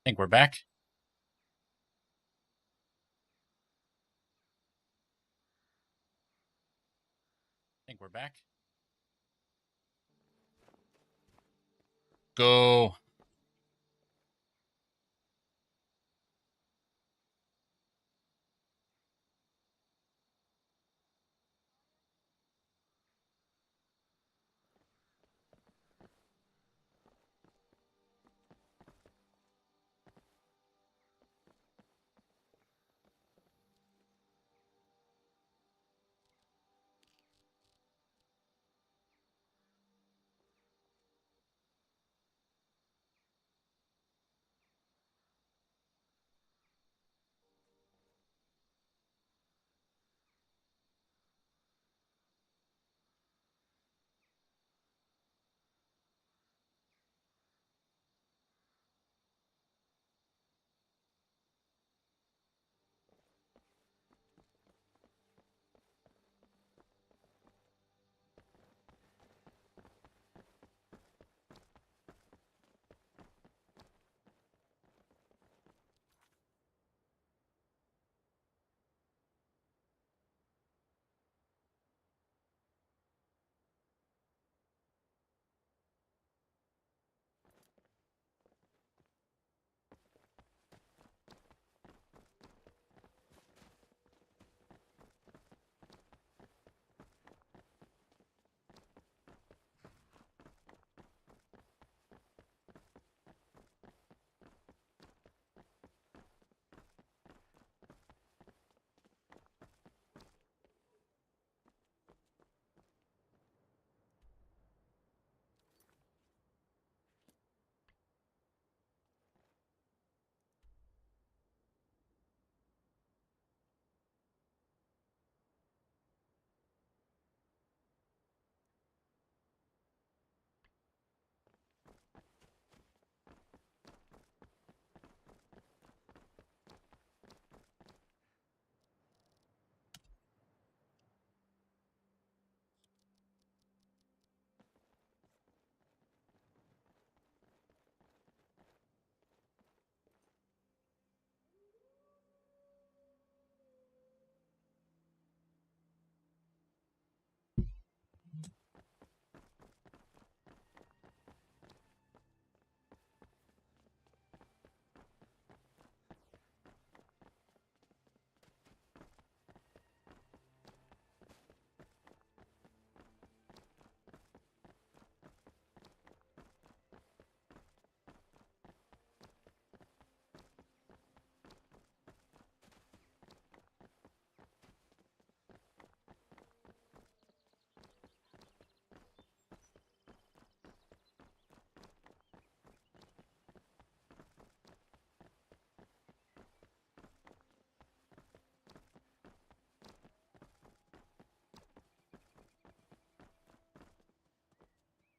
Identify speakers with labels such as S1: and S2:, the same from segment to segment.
S1: Think we're back. Think we're back. Go.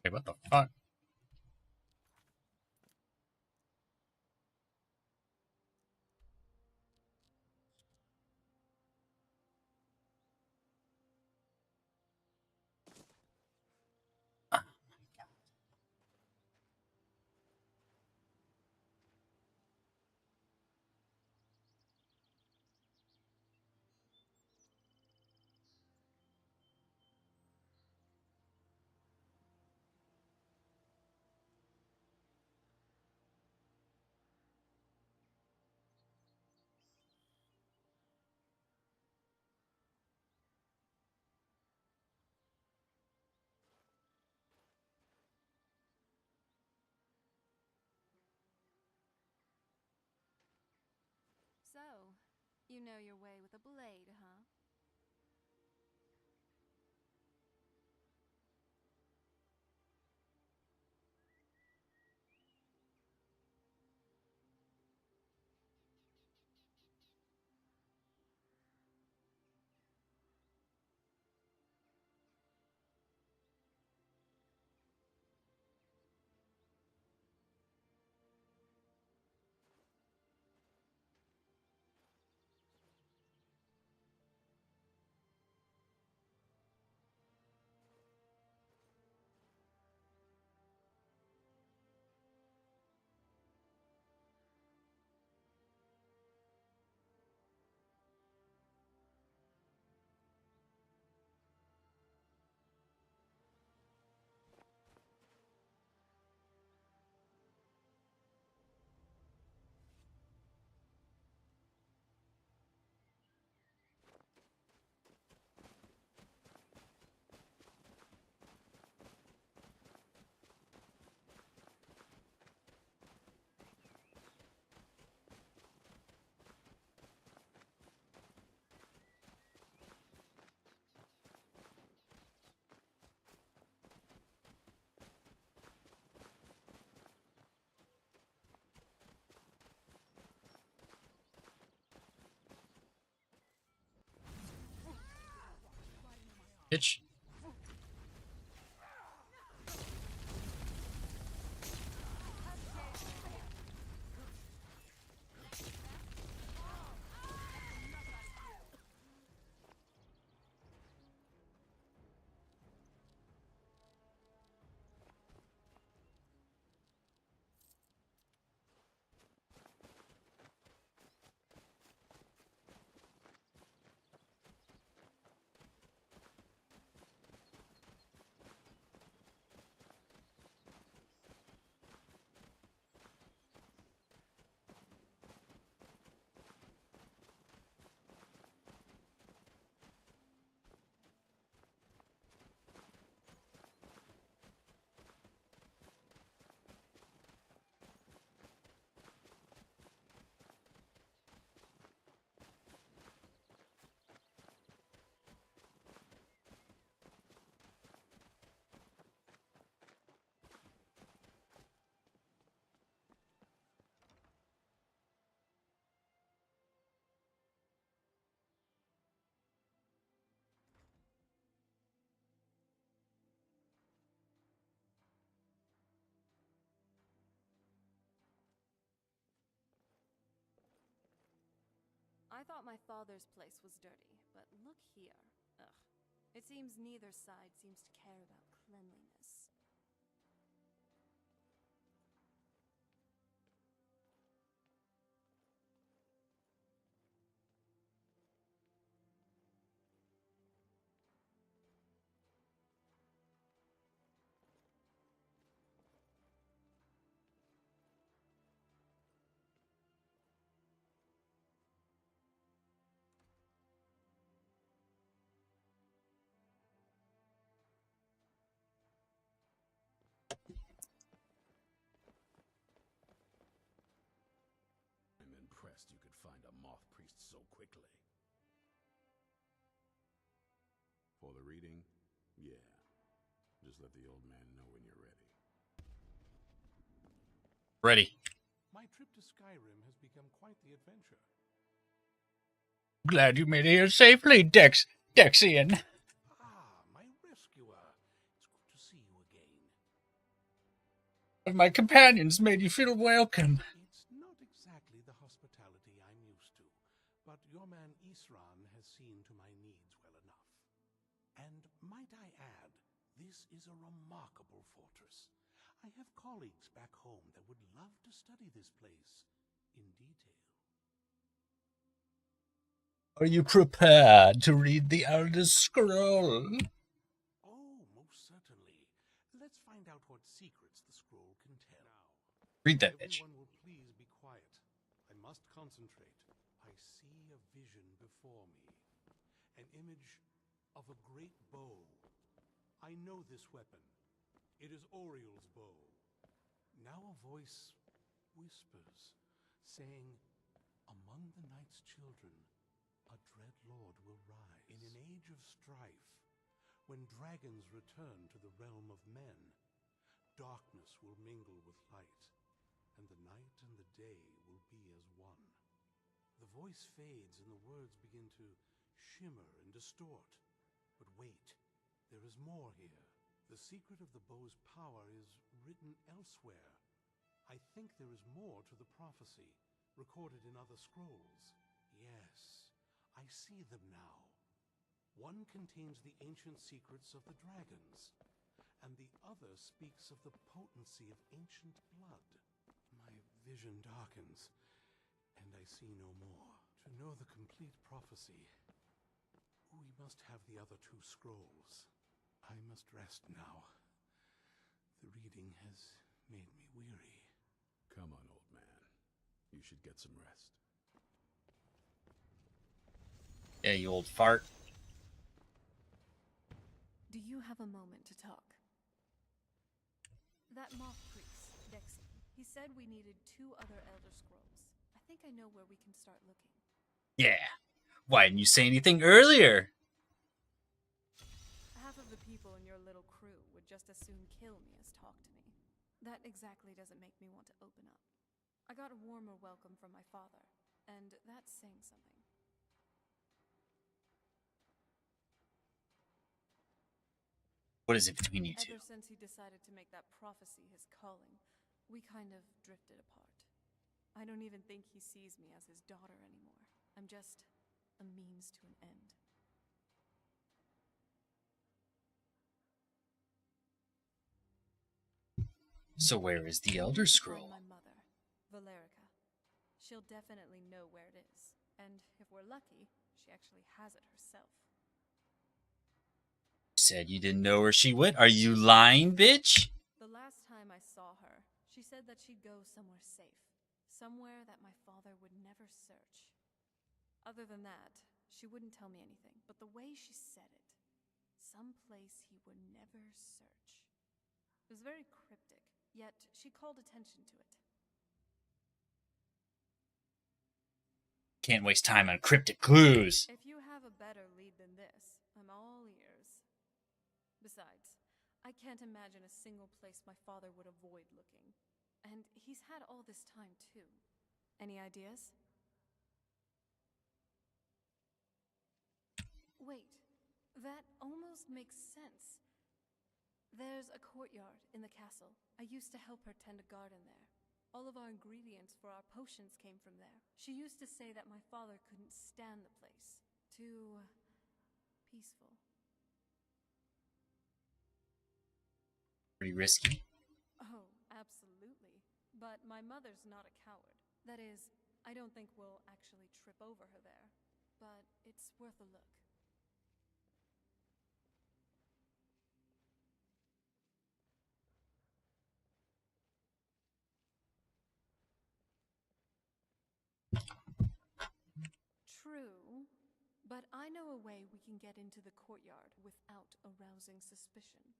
S1: Hey, what the fuck?
S2: So, you know your way with a blade, huh?
S1: Bitch.
S2: I thought my father's place was dirty, but look here. Ugh. It seems neither side seems to care about cleanliness.
S3: I'm impressed you could find a moth priest so quickly. For the reading? Yeah. Just let the old man know when you're ready.
S1: Ready.
S4: My trip to Skyrim has become quite the adventure.
S1: Glad you made it here safely, Dexian.
S4: Ah, my rescuer. It's good to see you again.
S1: My companions made you feel welcome.
S4: It's not exactly the hospitality I'm used to, but your man Isran has seen to my needs well enough. And might I add, this is a remarkable fortress. I have colleagues back home that would love to study this place in detail.
S1: Are you prepared to read the Elder Scroll?
S4: Oh, most certainly. Let's find out what secrets the scroll can tell. Now,
S1: Read that bitch.
S4: everyone will please be quiet. I must concentrate. I see a vision before me. An image of a great bow. I know this weapon. It is Oriel's bow. Now a voice whispers, saying, among the night's children, a dread lord will rise. In an age of strife, when dragons return to the realm of men, darkness will mingle with light, and the night and the day will be as one. The voice fades and the words begin to shimmer and distort. But wait, there is more here. The secret of the bow's power is written elsewhere. I think there is more to the prophecy, recorded in other scrolls. Yes, I see them now. One contains the ancient secrets of the dragons, and the other speaks of the potency of ancient blood. My vision darkens, and I see no more. To know the complete prophecy, we must have the other two scrolls. I must rest now. The reading has made me weary.
S3: Come on, old man. You should get some rest.
S1: Yeah, you old fart.
S2: Do you have a moment to talk? That moth priest, Dexy, he said we needed 2 other Elder Scrolls. I think I know where we can start looking.
S1: Yeah. Why didn't you say anything earlier?
S2: Half of the people in your little crew would just as soon kill me as talk to me. That exactly doesn't make me want to open up. I got a warmer welcome from my father, and that's saying something.
S1: What is it between you two?
S2: Ever since he decided to make that prophecy his calling, we kind of drifted apart. I don't even think he sees me as his daughter anymore. I'm just a means to an end.
S1: So where is the Elder
S2: Find
S1: Scroll?
S2: my mother, Valerica. She'll definitely know where it is. And if we're lucky, she actually has it herself.
S1: You said you didn't know where she went. Are you lying, bitch?
S2: The last time I saw her, she said that she'd go somewhere safe. Somewhere that my father would never search. Other than that, she wouldn't tell me anything. But the way she said it, someplace he would never search. It was very cryptic, yet she called attention to it.
S1: Can't waste time on cryptic clues.
S2: If you have a better lead than this, I'm all ears. Besides, I can't imagine a single place my father would avoid looking. And he's had all this time, too. Any ideas? Wait, that almost makes sense. There's a courtyard in the castle. I used to help her tend a garden there. All of our ingredients for our potions came from there. She used to say that my father couldn't stand the place. Too peaceful.
S1: Pretty risky.
S2: Oh, absolutely. But my mother's not a coward. That is, I don't think we'll actually trip over her there. But it's worth a look. True, but I know a way we can get into the courtyard without arousing suspicion.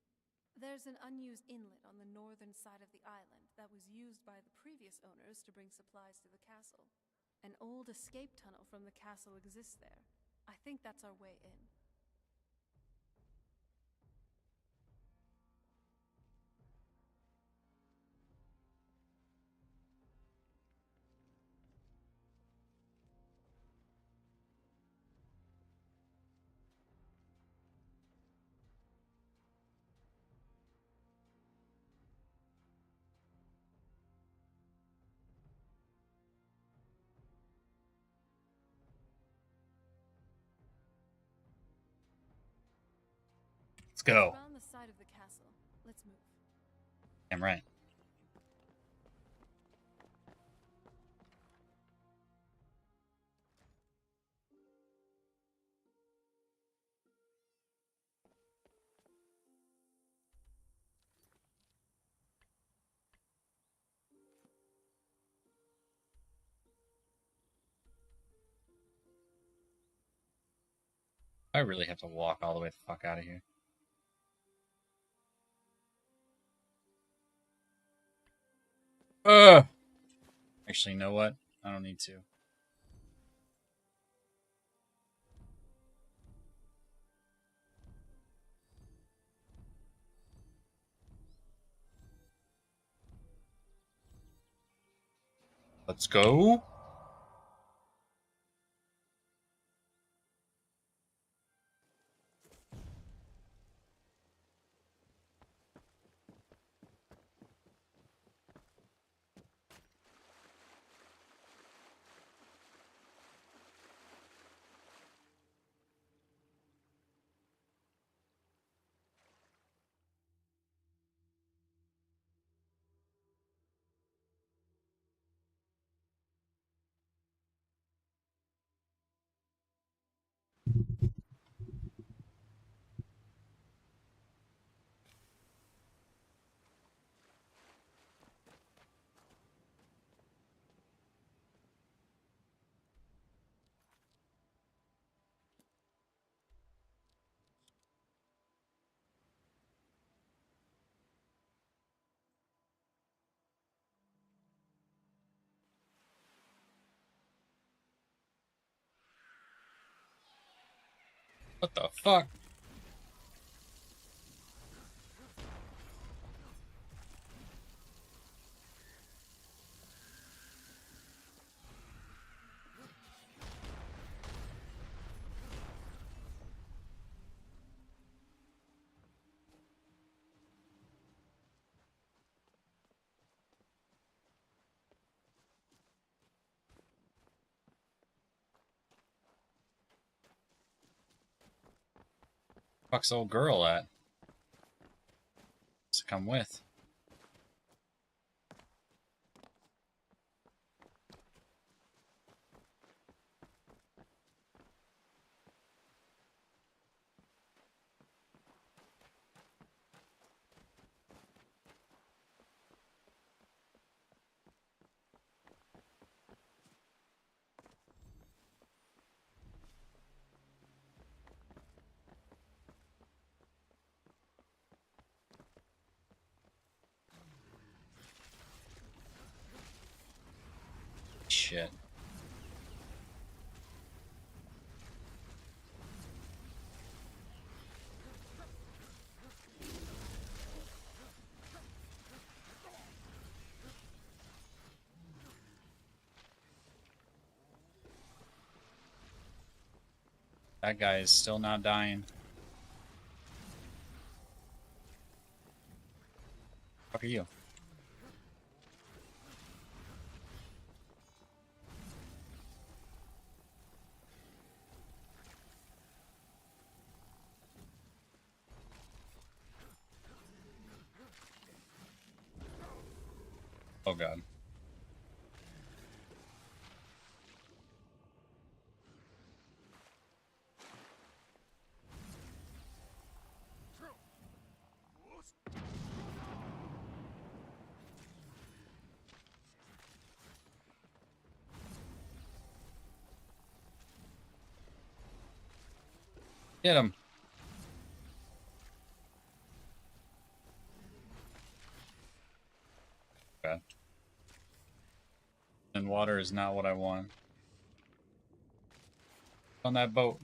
S2: There's an unused inlet on the northern side of the island that was used by the previous owners to bring supplies to the castle. An old escape tunnel from the castle exists there. I think that's our way in.
S1: Let's go.
S2: Around the side of the castle. Let's move.
S1: I'm right. I really have to walk all the way the fuck out of here. Actually, you know what? I don't need to. Let's go. What the fuck? Fuck's old girl at? To come with. Shit. That guy is still not dying. Fuck are you? Oh god. Get him. God. And water is not what I want. On that boat.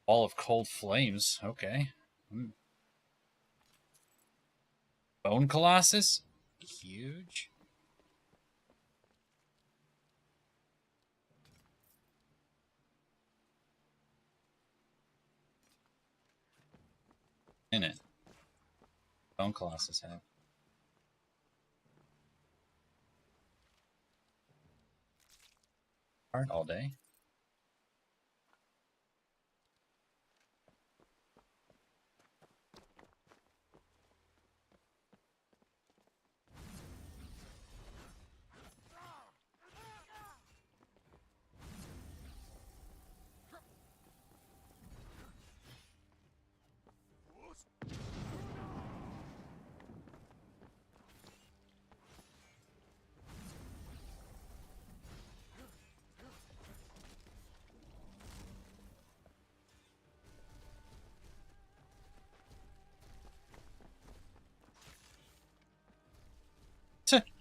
S1: Wall of cold flames. Okay. Bone Colossus? Huge. In it. Bone Colossus have. Art all day.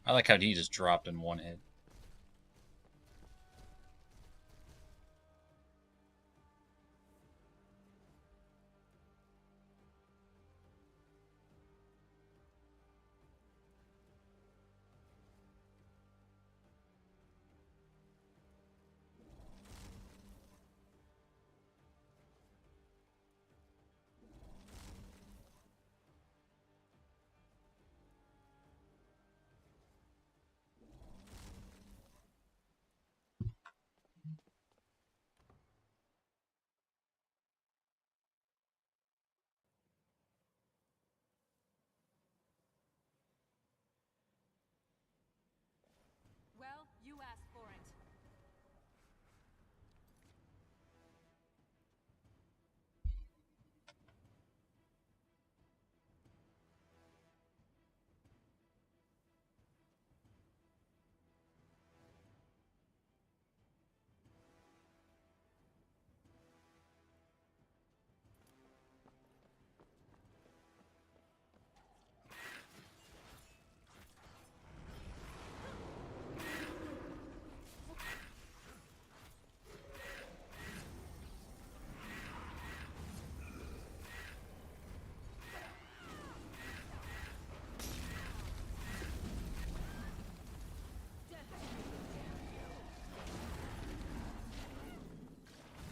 S1: I like how he just dropped in one hit.
S2: Well, you asked for it.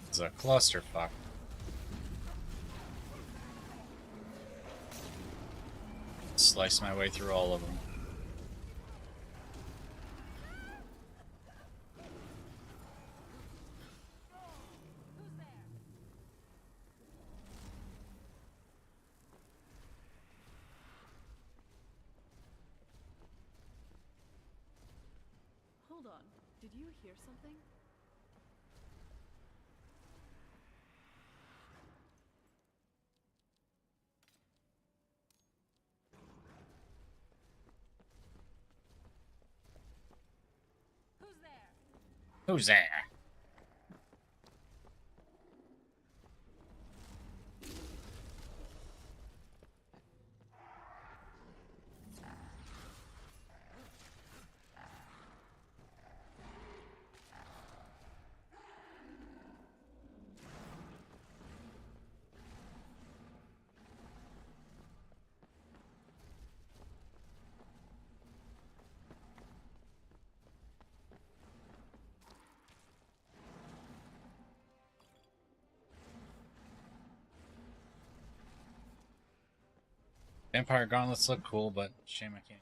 S1: It's a clusterfuck. Slice my way through all of them.
S2: Did you hear something? Who's there?
S1: Who's there? Vampire gauntlets look cool, but shame I can't.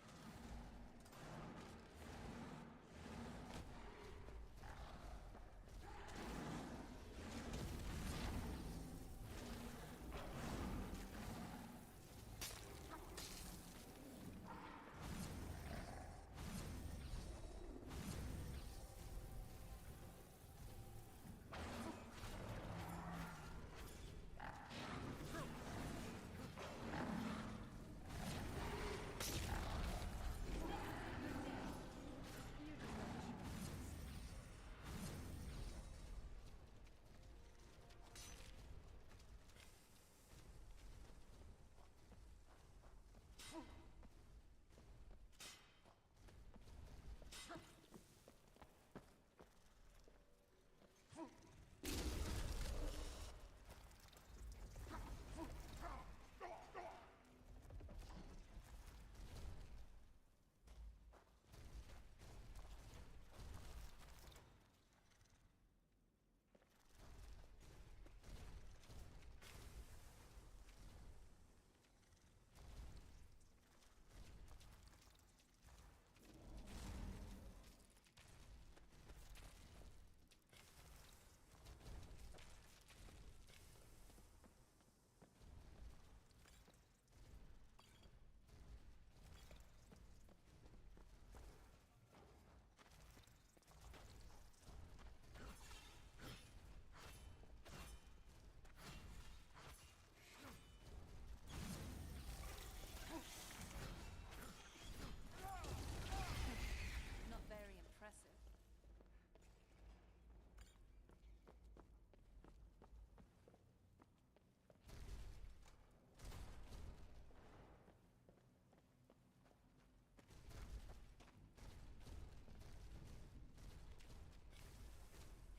S2: Not very impressive.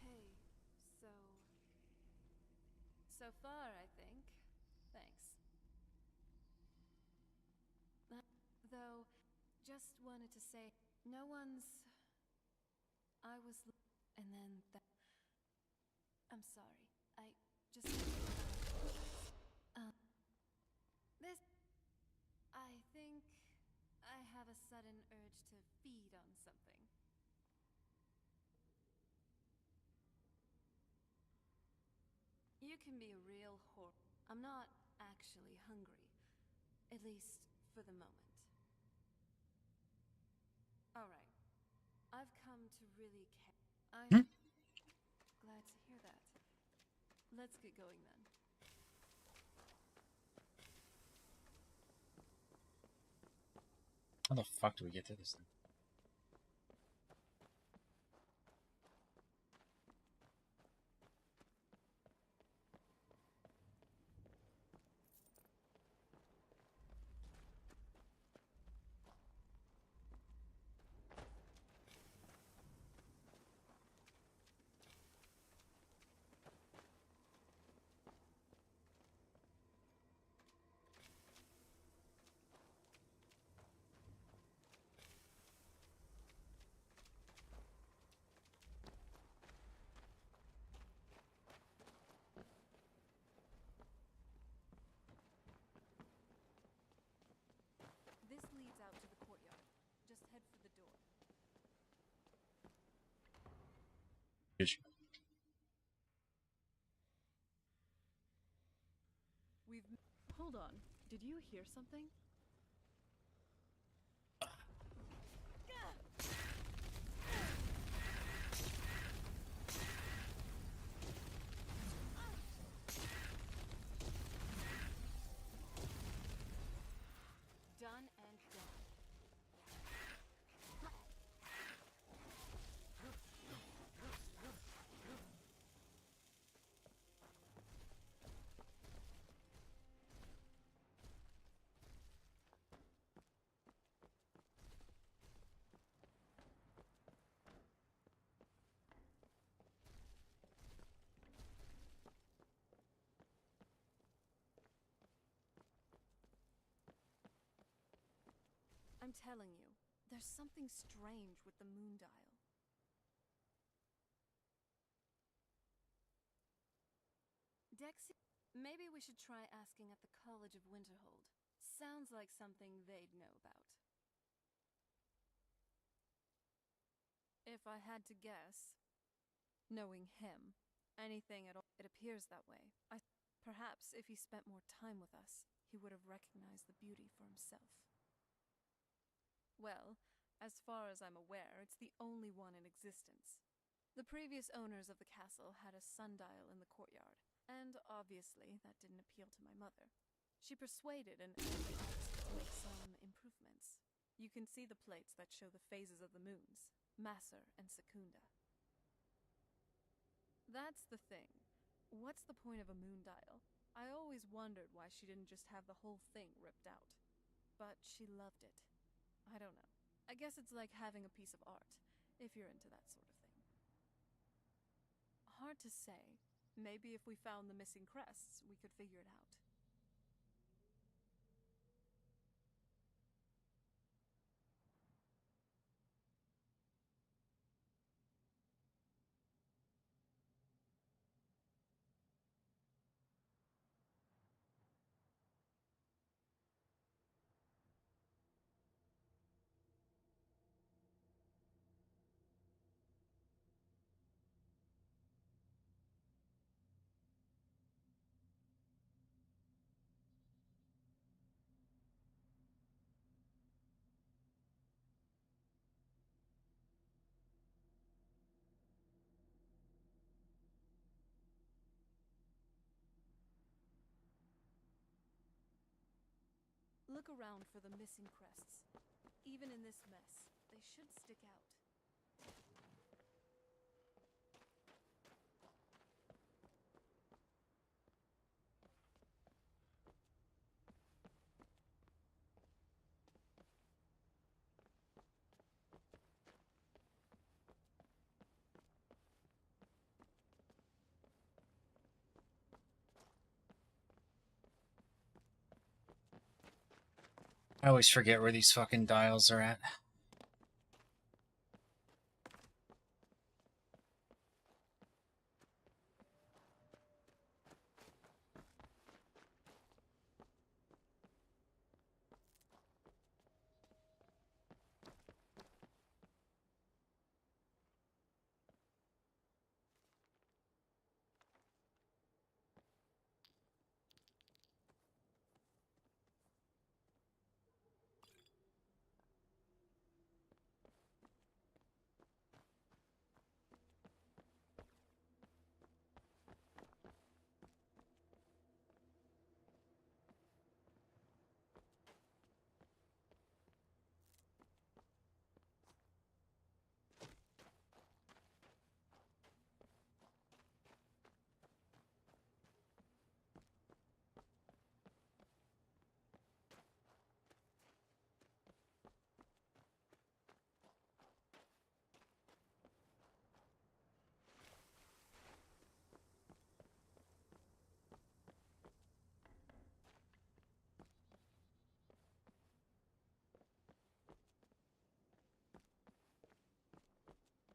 S2: Hey, so far, I think. Thanks. Though, just wanted to say, no one's... I was... And then that... I'm sorry. I just... This... I think... I have a sudden urge to feed on something. You can be a real whore. I'm not actually hungry. At least, for the moment. Alright. I've come to really care. I'm glad to hear that. Let's get going then.
S1: How the fuck do we get to this thing?
S2: This leads out to the courtyard. Just head for the door.
S1: Bitch.
S2: Hold on. Did you hear something? I'm telling you, there's something strange with the moon dial. Dexy, maybe we should try asking at the College of Winterhold. Sounds like something they'd know about. If I had to guess, knowing him, anything at all, it appears that way. Perhaps if he spent more time with us, he would have recognized the beauty for himself. Well, as far as I'm aware, it's the only one in existence. The previous owners of the castle had a sundial in the courtyard, and obviously that didn't appeal to my mother. She persuaded an artist to make some improvements. You can see the plates that show the phases of the moons, Maser and Secunda. That's the thing. What's the point of a moon dial? I always wondered why she didn't just have the whole thing ripped out. But she loved it. I don't know. I guess it's like having a piece of art, if you're into that sort of thing. Hard to say. Maybe if we found the missing crests, we could figure it out. Look around for the missing crests. Even in this mess, they should stick out.
S1: I always forget where these fucking dials are at.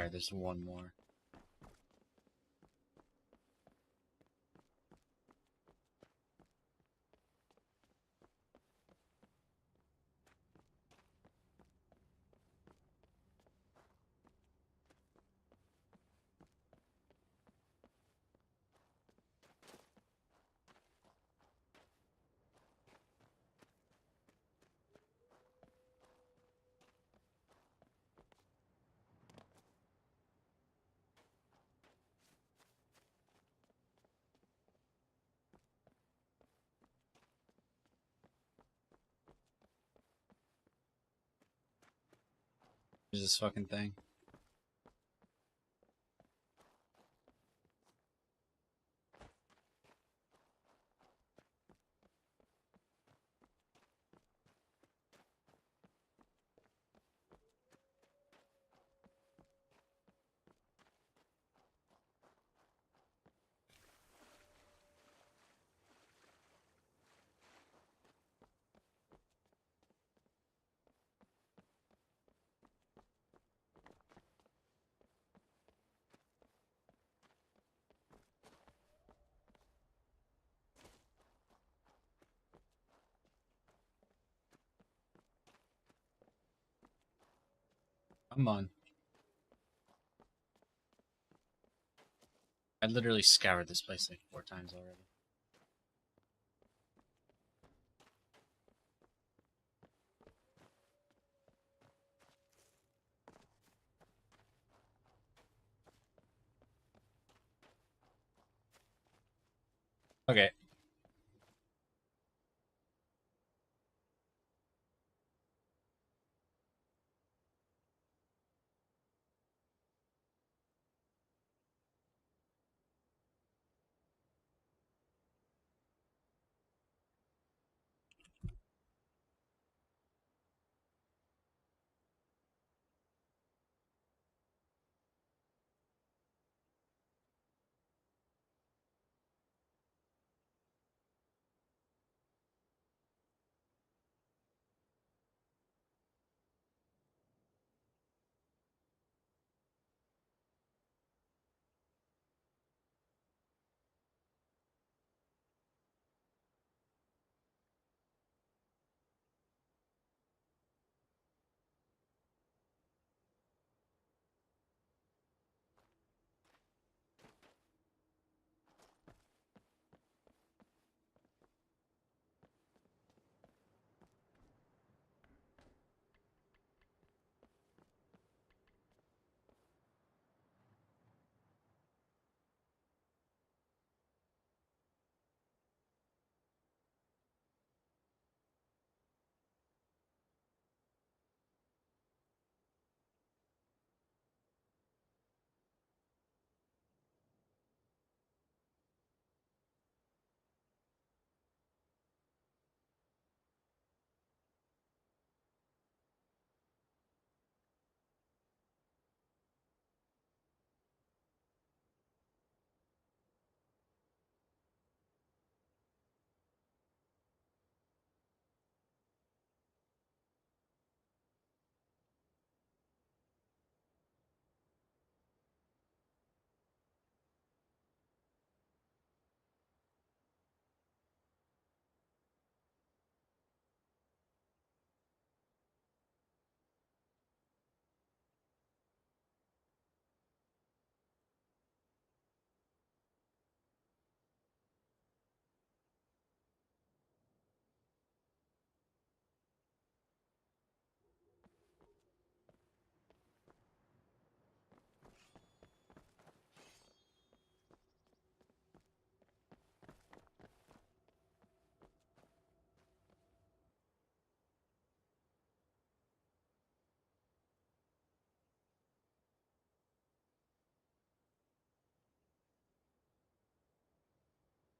S1: Alright, there's one more. There's this fucking thing. Come on. I literally scoured this place like 4 times already. Okay.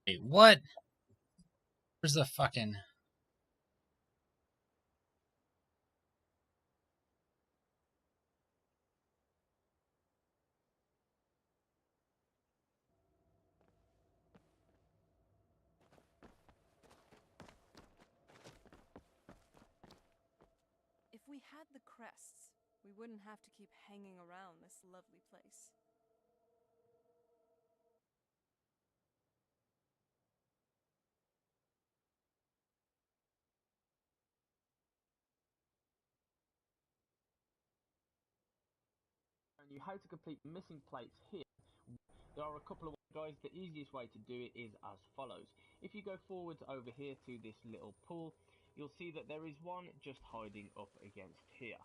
S1: Wait, what? Where's the fucking...
S2: If we had the crests, we wouldn't have to keep hanging around this lovely place.
S5: And you how to complete the missing plates here. There are a couple of guys. The easiest way to do it is as follows. If you go forward over here to this little pool, you'll see that there is one just hiding up against here.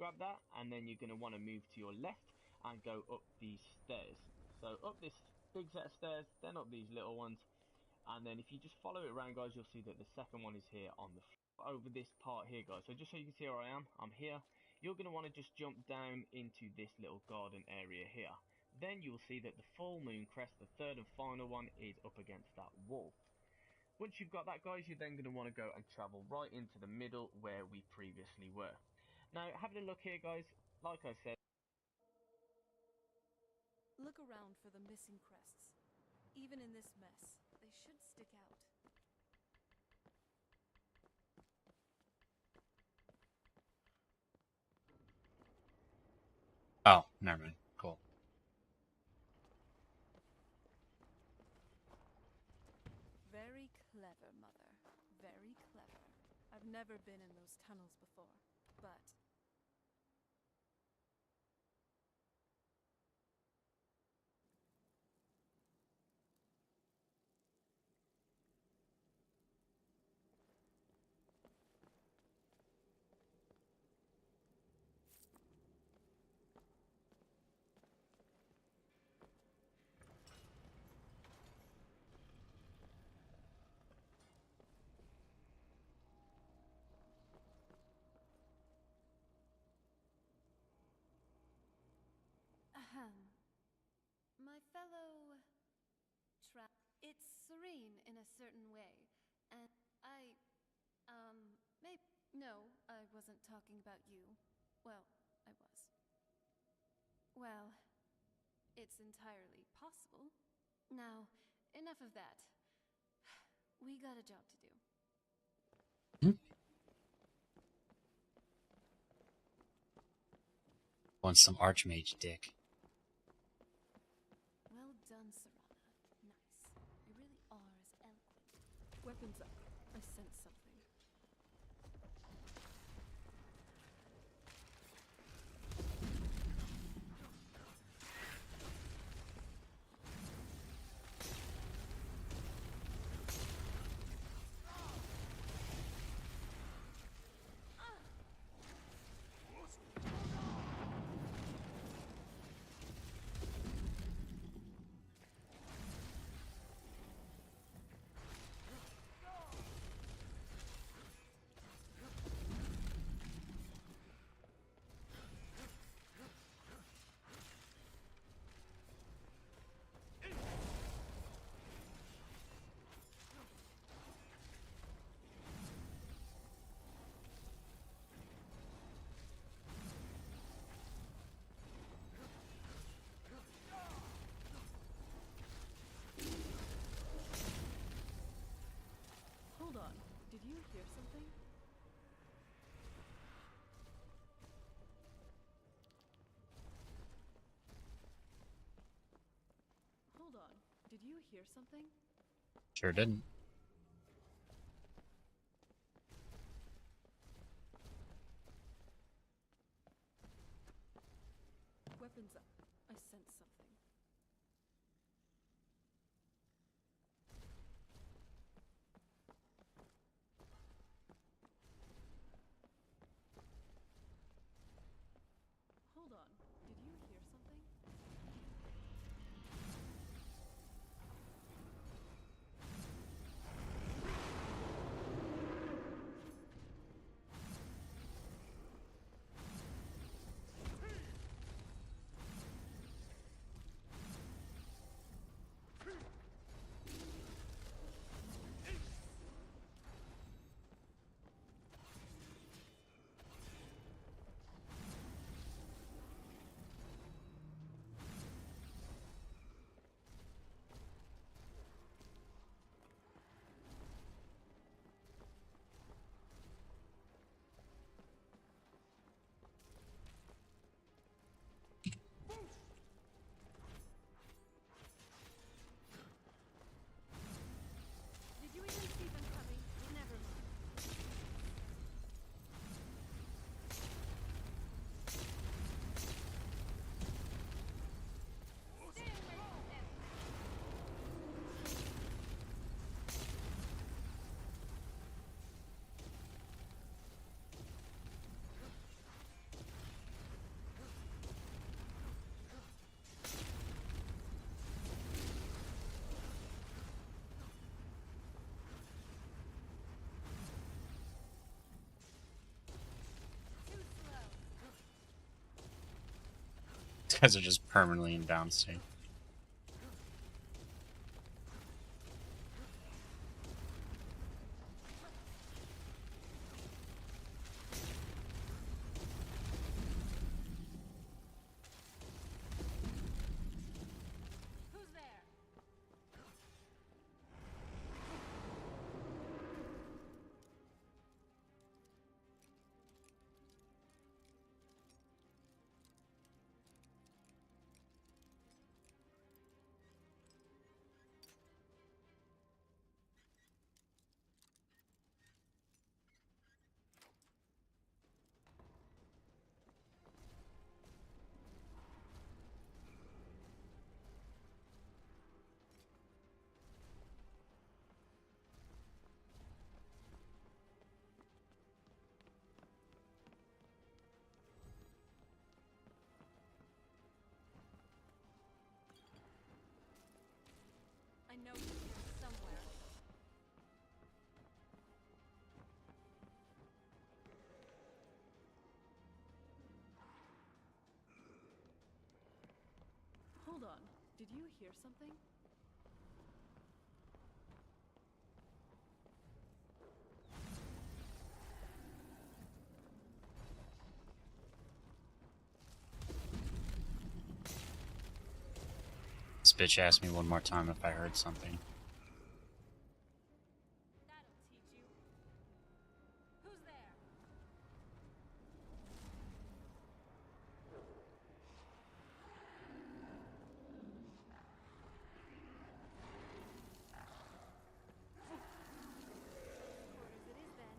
S5: Grab that, and then you're going to want to move to your left and go up these stairs. So up this big set of stairs, then up these little ones, and then if you just follow it around, guys, you'll see that the second one is here on the floor over this part here, guys. So just so you can see where I'm here. You're going to want to just jump down into this little garden area here. Then you'll see that the full moon crest, the third and final one, is up against that wall. Once you've got that, guys, you're then going to want to go and travel right into the middle where we previously were. Now, having a look here, guys, like I said,
S2: Look around for the missing crests. Even in this mess, they should stick out.
S1: Oh, never mind. Cool.
S2: Very clever, Mother. Very clever. I've never been in those tunnels before, but Ahem. My fellow... It's serene in a certain way, and maybe... No, I wasn't talking about you. Well, I was. Well, it's entirely possible. Now, enough of that. We got a job to do.
S6: Want some archmage dick.
S2: Well done, Serana. Nice. You really are as eloquent. Weapons up. I sense something. Hold on. Did you hear something? Hold on. Did you hear something?
S6: Sure didn't.
S2: Weapons up. I sense something. Hold on. Did you hear something? Did you even see them coming? Never mind. Stay away from them. Too slow.
S6: These guys are just permanently in down state.
S2: Who's there? Did you hear something?
S6: This bitch asked me one more time if I heard something.
S2: That'll teach you. Who's there? Quarters it is then.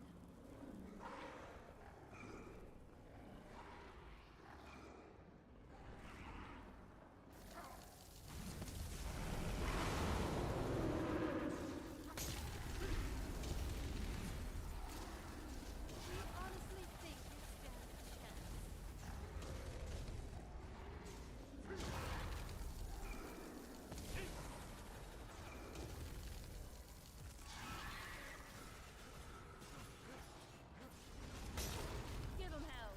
S2: Do you honestly think you stand a chance? Give him hell.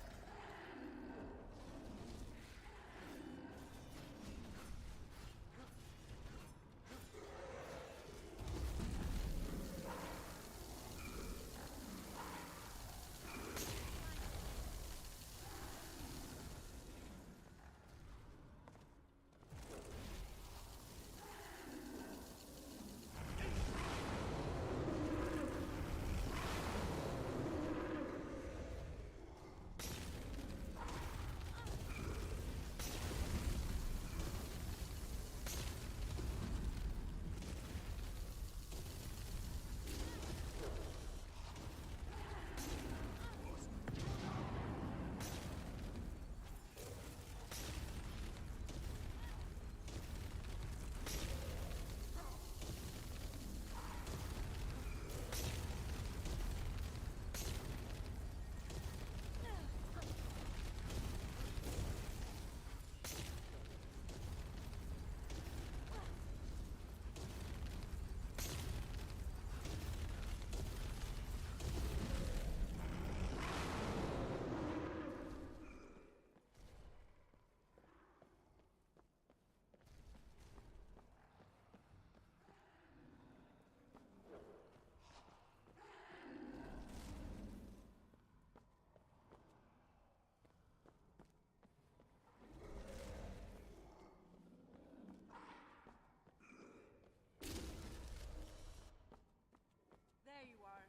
S2: There you are.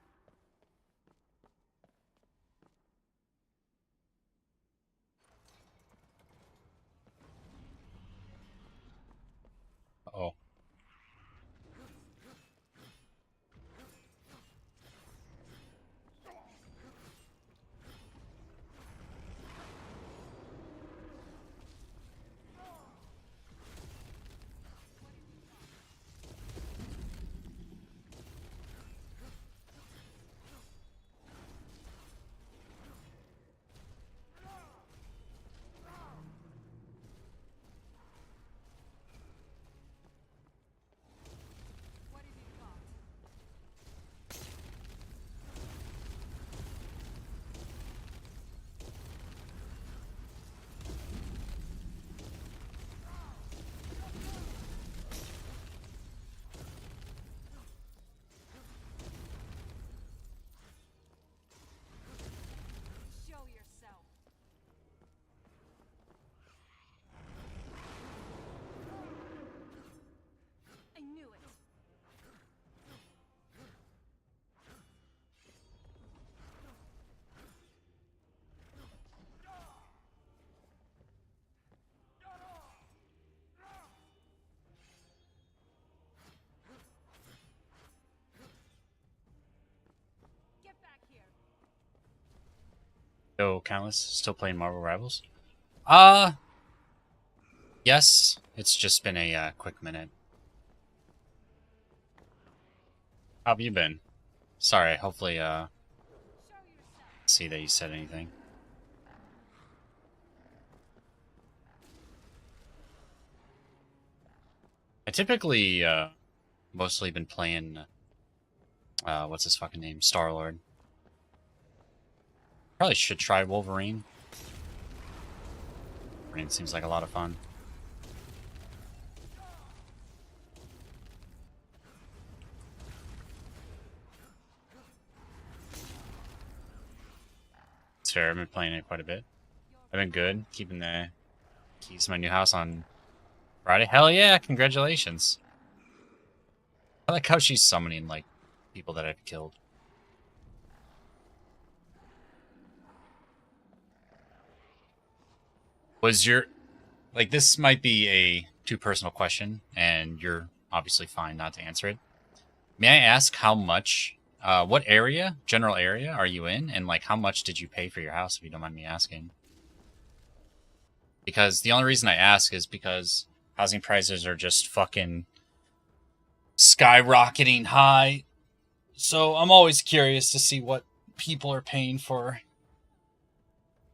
S6: Oh.
S2: What have you got? Show yourself. I knew it. Get back here.
S6: Yo, Countless, still playing Marvel Rivals? Yes. It's just been a quick minute. How have you been? Sorry, hopefully,
S2: Show yourself.
S6: see that you said anything. I typically, mostly been playing, what's his fucking name? Star-Lord. Probably should try Wolverine. Wolverine seems like a lot of fun. fair. I've been playing it quite a bit. I've been good, keeping the keys to my new house on Friday. Hell yeah, congratulations. I like how she's summoning, like, people that I've killed. Was your... Like, this might be a too personal question, and you're obviously fine not to answer it. May I ask how much... what area, general area, are you in? And, like, how much did you pay for your house, if you don't mind me asking? Because the only reason I ask is because housing prices are just fucking skyrocketing high. So I'm always curious to see what people are paying for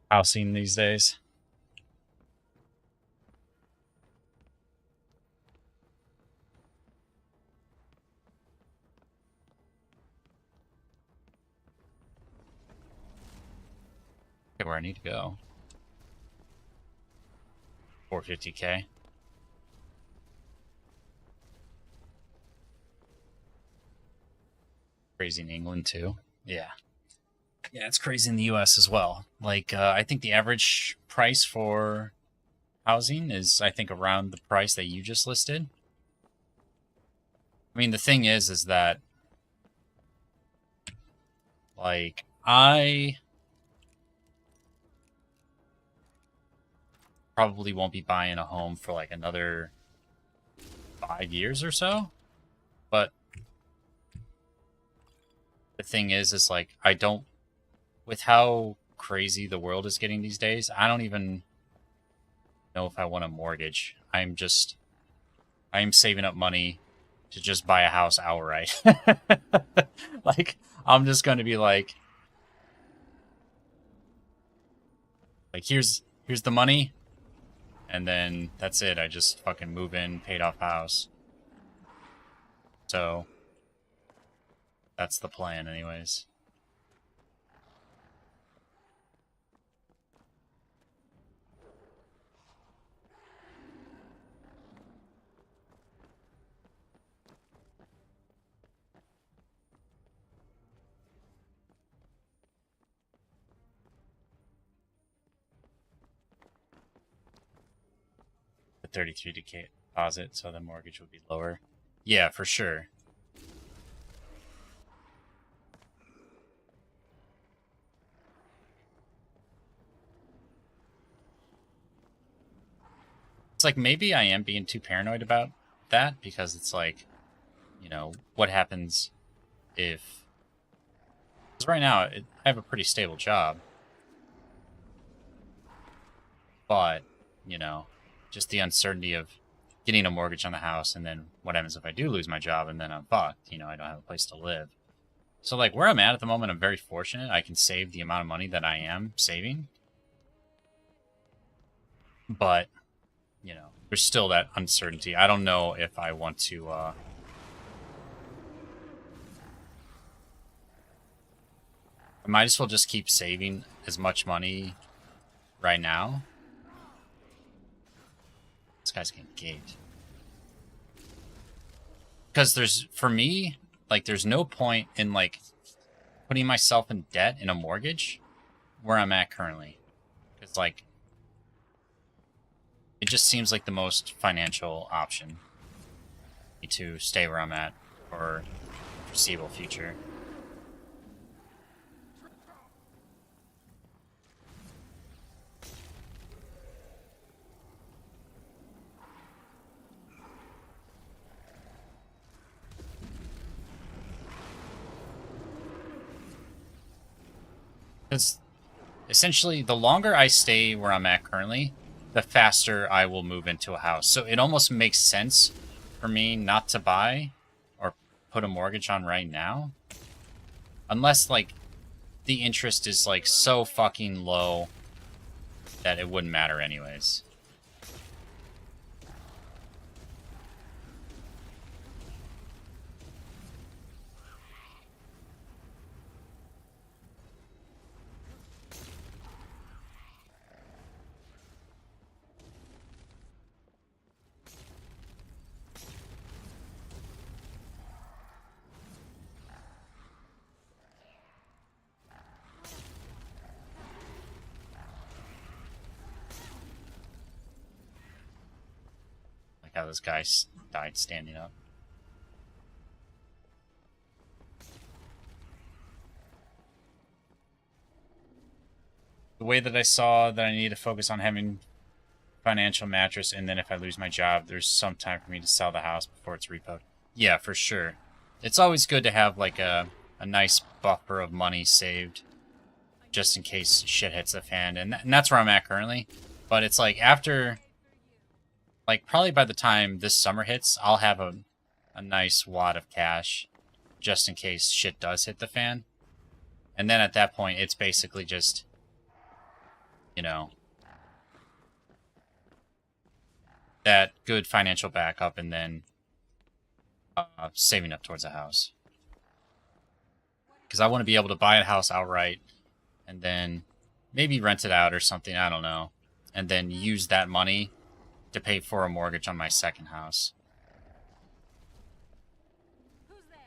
S6: housing these days. Okay, where I need to go. 450k. Crazy in England too. Yeah. Yeah, it's crazy in the US as well. Like, I think the average price for housing is, I think, around the price that you just listed. I mean, the thing is that, like, I probably won't be buying a home for, like, another 5 years or so. But the thing is like, I don't, with how crazy the world is getting these days, I don't even know if I want a mortgage. I'm saving up money to just buy a house outright. Like, I'm just going to be like, here's the money, and then that's it. I just fucking move in, paid off house. So that's the plan anyways. The 33k deposit, so the mortgage would be lower. Yeah, for sure. It's like, maybe I am being too paranoid about that, because it's like, you know, what happens if... Because right now, I have a pretty stable job. But, you know, just the uncertainty of getting a mortgage on the house, and then what happens if I do lose my job, and then I'm fucked, you know, I don't have a place to live. So, like, where I'm at the moment, I'm very fortunate. I can save the amount of money that I am saving. But, you know, there's still that uncertainty. I don't know if I want to, I might as well just keep saving as much money right now. This guy's getting gagged. Because there's, for me, like, there's no point in, like, putting myself in debt in a mortgage where I'm at currently. Because, like, it just seems like the most financial option to stay where I'm at for the foreseeable future. Because essentially, the longer I stay where I'm at currently, the faster I will move into a house. So it almost makes sense for me not to buy or put a mortgage on right now. Unless, like, the interest is, like, so fucking low that it wouldn't matter anyways. how this guy died standing up. The way that I saw that I need to focus on having financial mattress, and then if I lose my job, there's some time for me to sell the house before it's repoed. Yeah, for sure. It's always good to have like a nice buffer of money saved just in case shit hits the fan, and that's where I'm at currently. But it's like after, like probably by the time this summer hits, I'll have a nice wad of cash just in case shit does hit the fan. And then at that point, it's basically just, you know, that good financial backup, and then saving up towards a house. Because I want to be able to buy a house outright, and then maybe rent it out or something, I don't know. And then use that money to pay for a mortgage on my second house.
S2: Who's there?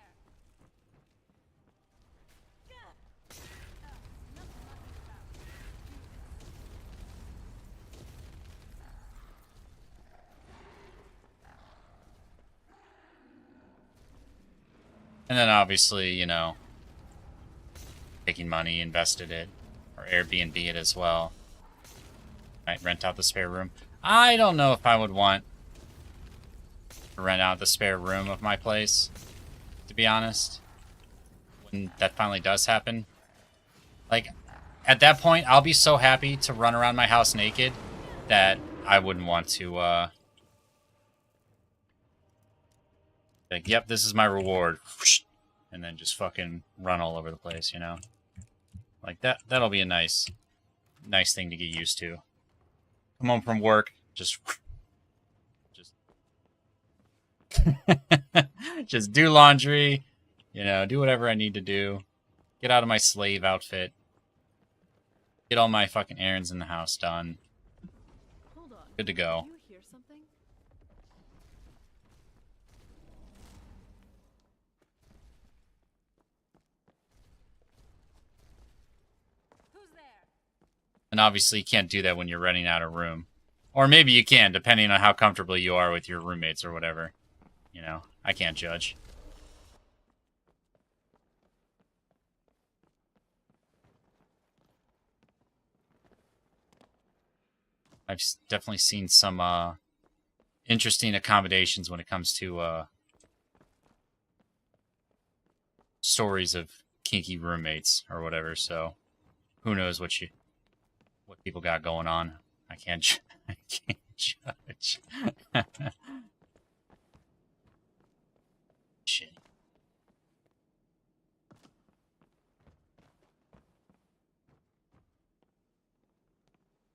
S6: And then obviously, you know, taking money, invested it, or Airbnb it as well. Might rent out the spare room. I don't know if I would want to rent out the spare room of my place, to be honest. When that finally does happen. Like, at that point, I'll be so happy to run around my house naked that I wouldn't want to, like, yep, this is my reward. And then just fucking run all over the place, you know? Like, that'll be a nice thing to get used to. Come home from work, just just do laundry, you know, do whatever I need to do. Get out of my slave outfit. Get all my fucking errands in the house done.
S2: Hold on.
S6: Good to go.
S2: Do you hear something? Who's there?
S6: And obviously you can't do that when you're renting out a room. Or maybe you can, depending on how comfortable you are with your roommates or whatever. You know, I can't judge. I've definitely seen some interesting accommodations when it comes to stories of kinky roommates or whatever, so who knows what people got going on. I can't I can't judge. Shit.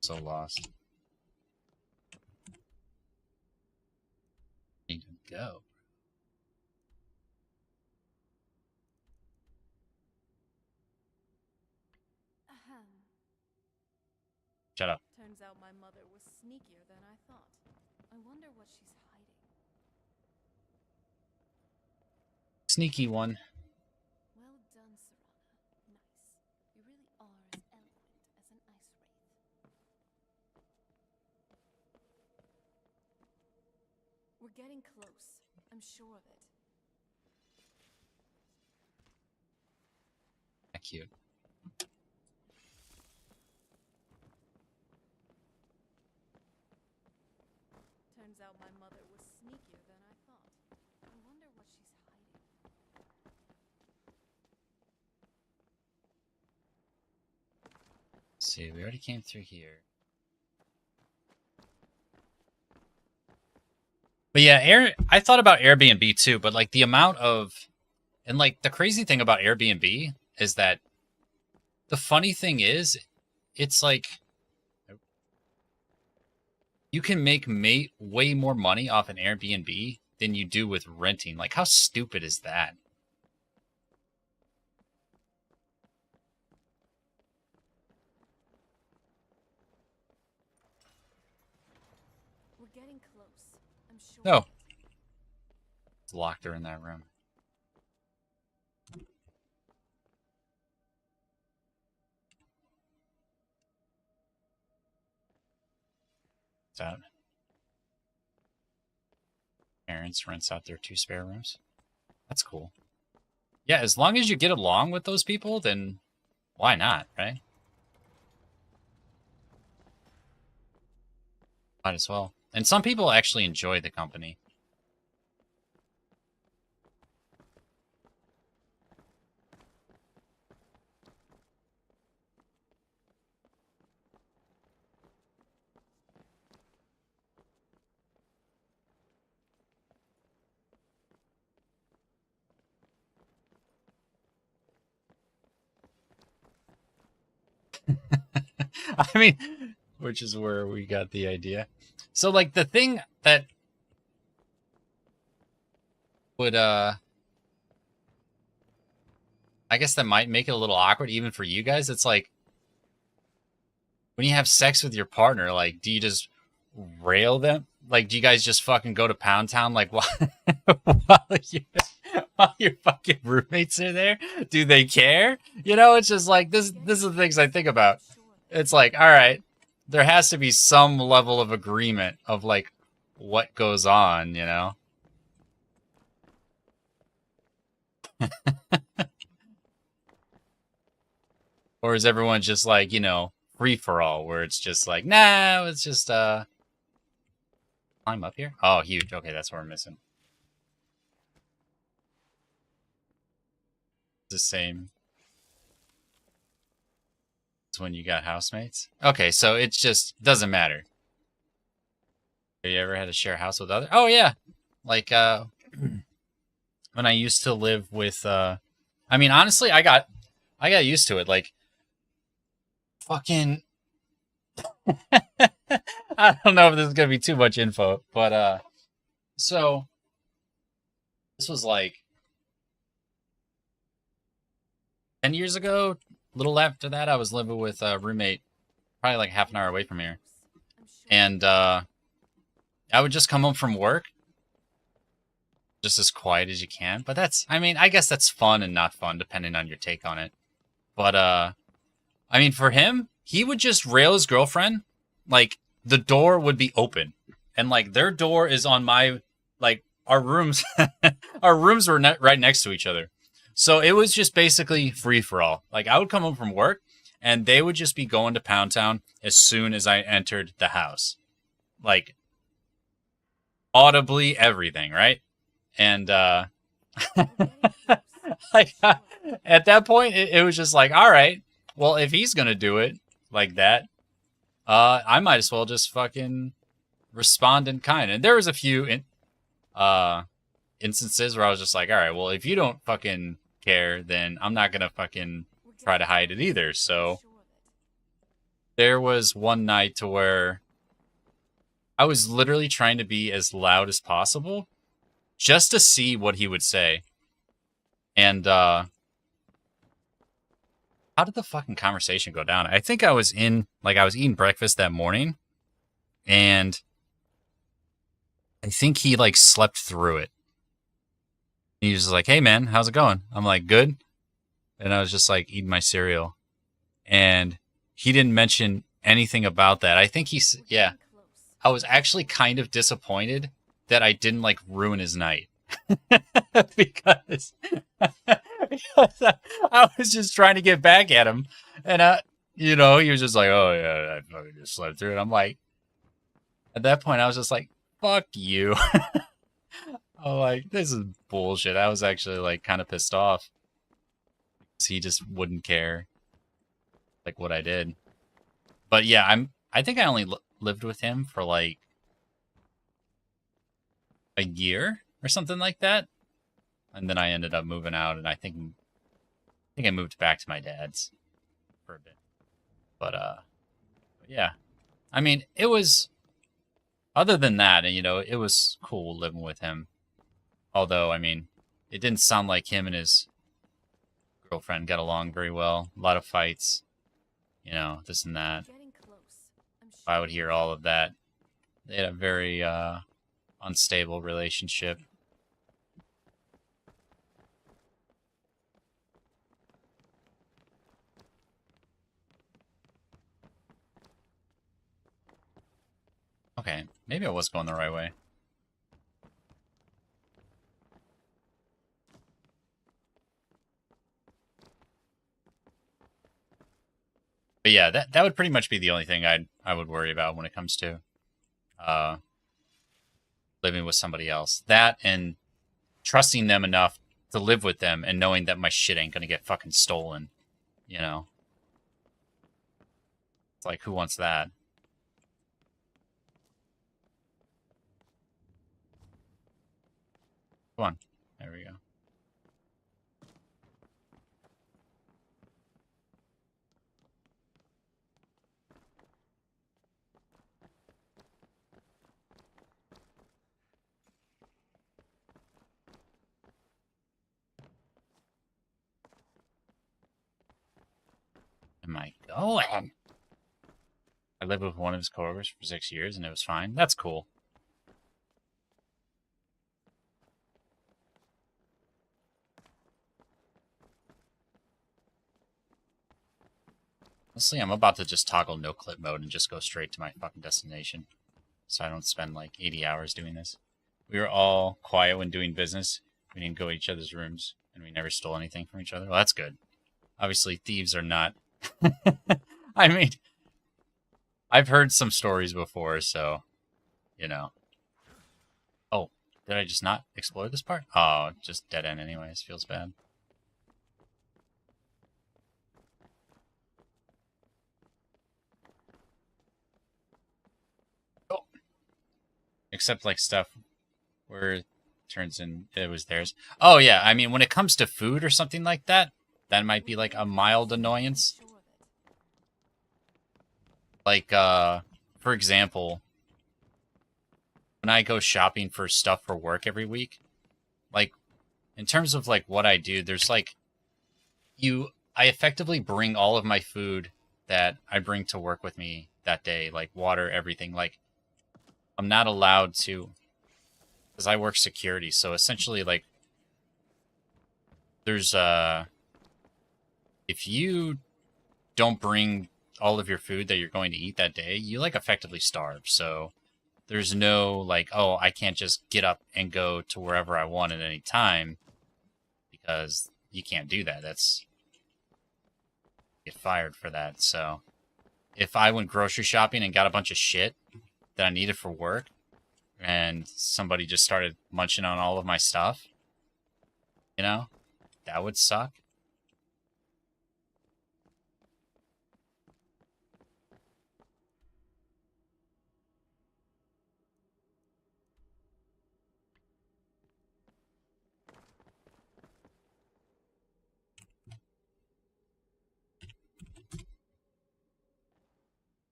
S6: So lost. Need to go.
S2: Ahem.
S6: Shut up.
S2: Turns out my mother was sneakier than I thought. I wonder what she's hiding.
S6: Sneaky one.
S2: Well done, Serana. Nice. You really are as eloquent as an ice wraith. We're getting close. I'm sure of it.
S6: Cute.
S2: Turns out my mother was sneakier than I thought. I wonder what she's hiding.
S6: Let's see, we already came through here. But yeah, I thought about Airbnb too, but like the amount of, and like the crazy thing about Airbnb is that the funny thing is, it's like you can make way more money off an Airbnb than you do with renting. Like, how stupid is that?
S2: We're getting close. I'm sure.
S6: No.
S2: of it.
S6: It's locked her in that room. What's that? parents rents out their 2 spare rooms. That's cool. Yeah, as long as you get along with those people, then why not, right? Might as well. And some people actually enjoy the company. I mean, which is where we got the idea. So, like, the thing that would, I guess that might make it a little awkward even for you guys, it's like, when you have sex with your partner, like, do you just rail them? Like, do you guys just fucking go to Pound Town, like, while your fucking roommates are there? Do they care? You know, it's just like, this is the things I think about. It's like, all right, there has to be some level of agreement of, like, what goes on, you know? Or is everyone just like, you know, free for all, where it's just like, nah, it's just climb up here? Oh, huge. Okay, that's what we're missing. It's the same as when you got housemates. Okay, so it just doesn't matter. Have you ever had to share a house with other? Oh yeah. Like when I used to live with I mean, honestly, I got used to it. Like, fucking I don't know if this is gonna be too much info, but so this was like 10 years ago. A little after that, I was living with a roommate, probably like half an hour away from here, and I would just come home from work, just as quiet as you can. But that's, I mean, I guess that's fun and not fun, depending on your take on it. But I mean, for him, he would just rail his girlfriend. Like, the door would be open, and like their door is on my, like, our rooms. Our rooms were right next to each other, so it was just basically free for all. Like, I would come home from work, and they would just be going to Pound Town as soon as I entered the house, like audibly everything, right? And like, at that point, it was just like, all right, well, if he's gonna do it like that, I might as well just fucking respond in kind. And there was a few instances where I was just like, all right, well, if you don't fucking care, then I'm not gonna fucking try to hide it either. So there was one night to where I was literally trying to be as loud as possible just to see what he would say. And how did the fucking conversation go down? I think I was eating breakfast that morning, and I think he like slept through it. He was like, "Hey man, how's it going?" I'm like, "Good." And I was just like eating my cereal, and he didn't mention anything about that. I think yeah. I was actually kind of disappointed that I didn't like ruin his night. because I was just trying to get back at him, and you know, he was just like, "Oh yeah, I fucking just slept through it." I'm like, at that point, I was just like, "Fuck you." I'm like, this is bullshit. I was actually like kind of pissed off because he just wouldn't care, like, what I did. But yeah, I think I only lived with him for like a year or something like that, and then I ended up moving out, and I think I moved back to my dad's for a bit. But yeah, I mean, it was, other than that, and you know, it was cool living with him. Although, I mean, it didn't sound like him and his girlfriend got along very well. A lot of fights, you know, this and that. I would hear all of that. They had a very unstable relationship. Okay, maybe I was going the right way. But yeah, that would pretty much be the only thing I would worry about when it comes to living with somebody else. That and trusting them enough to live with them and knowing that my shit ain't gonna get fucking stolen. You know? It's like, who wants that? Come on. There we go. Am I going? I lived with one of his coworkers for 6 years and it was fine. That's cool. Honestly, I'm about to just toggle no clip mode and just go straight to my fucking destination. So I don't spend like 80 hours doing this. We were all quiet when doing business. We didn't go to each other's rooms and we never stole anything from each other. Well, that's good. Obviously, thieves are not... I mean, I've heard some stories before, so, you know. Oh, did I just not explore this part? Oh, just dead end anyways. Feels bad. Oh. Except, like, stuff where it turns in it was theirs. Oh, yeah, I mean, when it comes to food or something like that, that might be, like, a mild annoyance. Like, for example, when I go shopping for stuff for work every week, like, in terms of, like, what I do, there's, like, I effectively bring all of my food that I bring to work with me that day, like, water, everything. Like, I'm not allowed to, because I work security, so essentially, like, there's, if you don't bring all of your food that you're going to eat that day, you, like, effectively starve, so there's no, like, oh, I can't just get up and go to wherever I want at any time, because you can't do that. That's... get fired for that, so... if I went grocery shopping and got a bunch of shit that I needed for work, and somebody just started munching on all of my stuff, you know, that would suck.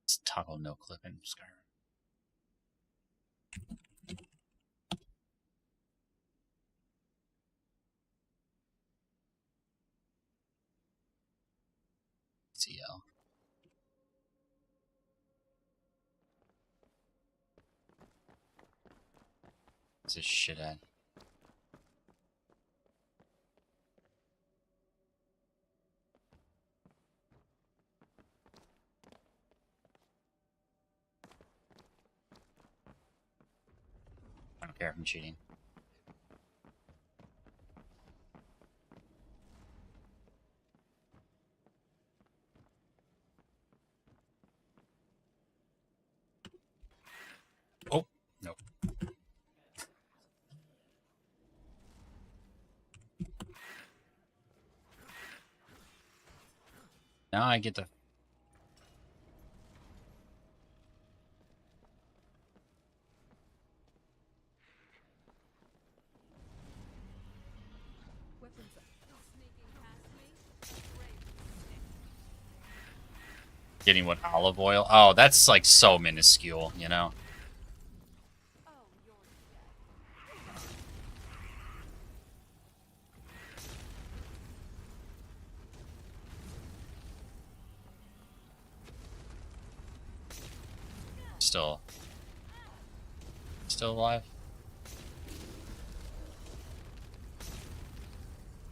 S6: Let's toggle no clip in Skyrim. CL. What's this shit at? I don't care if I'm cheating. Oh, no. Now I get to... getting what, olive oil? Oh, that's like so minuscule, you know? Still alive?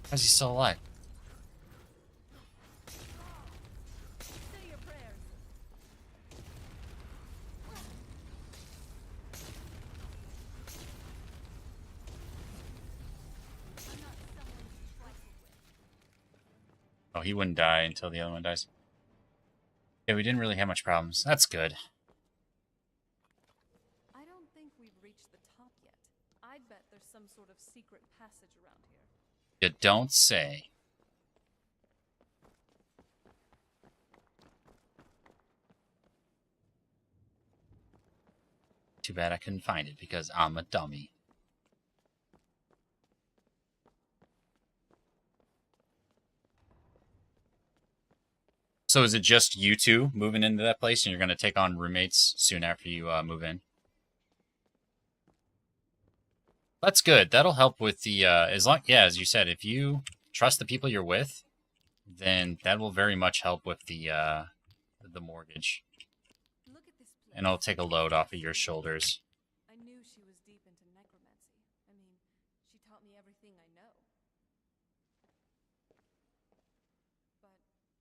S6: How's he still alive? Oh, he wouldn't die until the other one dies. Yeah, we didn't really have much problems. That's good.
S2: I don't think we've reached the top yet. I'd bet there's some sort of secret passage around here.
S6: You don't say. Too bad I couldn't find it because I'm a dummy. So is it just you two moving into that place and you're going to take on roommates soon after you move in? That's good. That'll help with the, as you said, if you trust the people you're with, then that will very much help with the mortgage.
S2: Look at this place.
S6: And it'll take a load off of your shoulders.
S2: I knew she was deep into necromancy. I mean, she taught me everything I know. But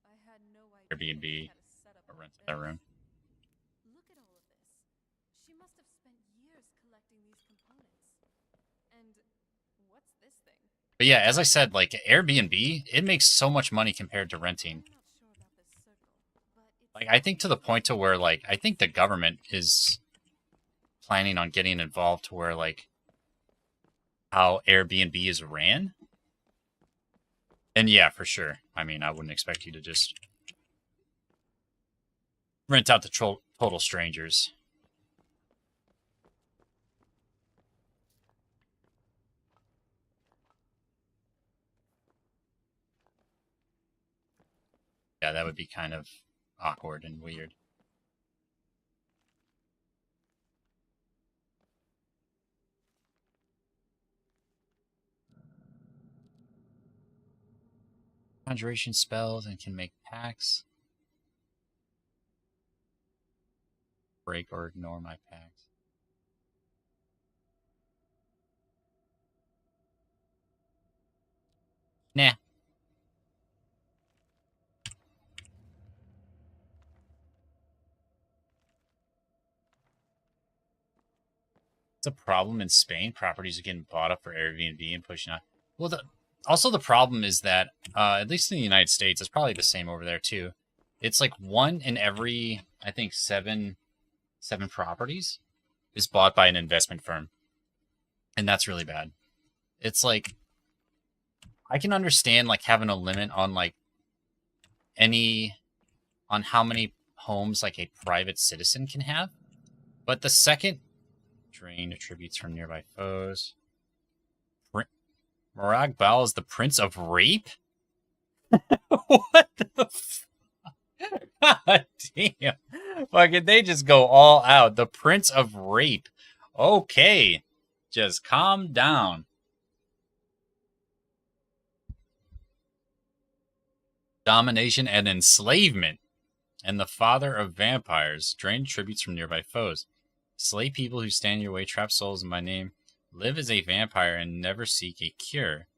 S2: I had no idea
S6: Airbnb,
S2: how to set up
S6: or
S2: a
S6: rent that
S2: base.
S6: room.
S2: Look at all of this. She must have spent years collecting these components. And what's this thing?
S6: But yeah, as I said, like Airbnb, it makes so much money compared to renting.
S2: I'm not sure about this circle, but it's
S6: Like I think to the point to where like I think the government is planning on getting involved to where like how Airbnb is ran. And yeah, for sure. I mean, I wouldn't expect you to just rent out to total strangers. Yeah, that would be kind of awkward and weird. Conjuration spells and can make pacts. Break or ignore my pacts. Nah. It's a problem in Spain. Properties are getting bought up for Airbnb and pushing out. Well, also the problem is that, at least in the United States, it's probably the same over there too. It's like 1 in every, I think, seven properties is bought by an investment firm. And that's really bad. It's like, I can understand like having a limit on like on how many homes like a private citizen can have. But the second drain attributes from nearby foes. Morag Bal is the Prince of Rape? What the God damn. Fucking they just go all out. The Prince of Rape. Okay. Just calm down. Domination and enslavement. And the father of vampires. Drain tributes from nearby foes. Slay people who stand in your way, trap souls in my name. Live as a vampire and never seek a cure.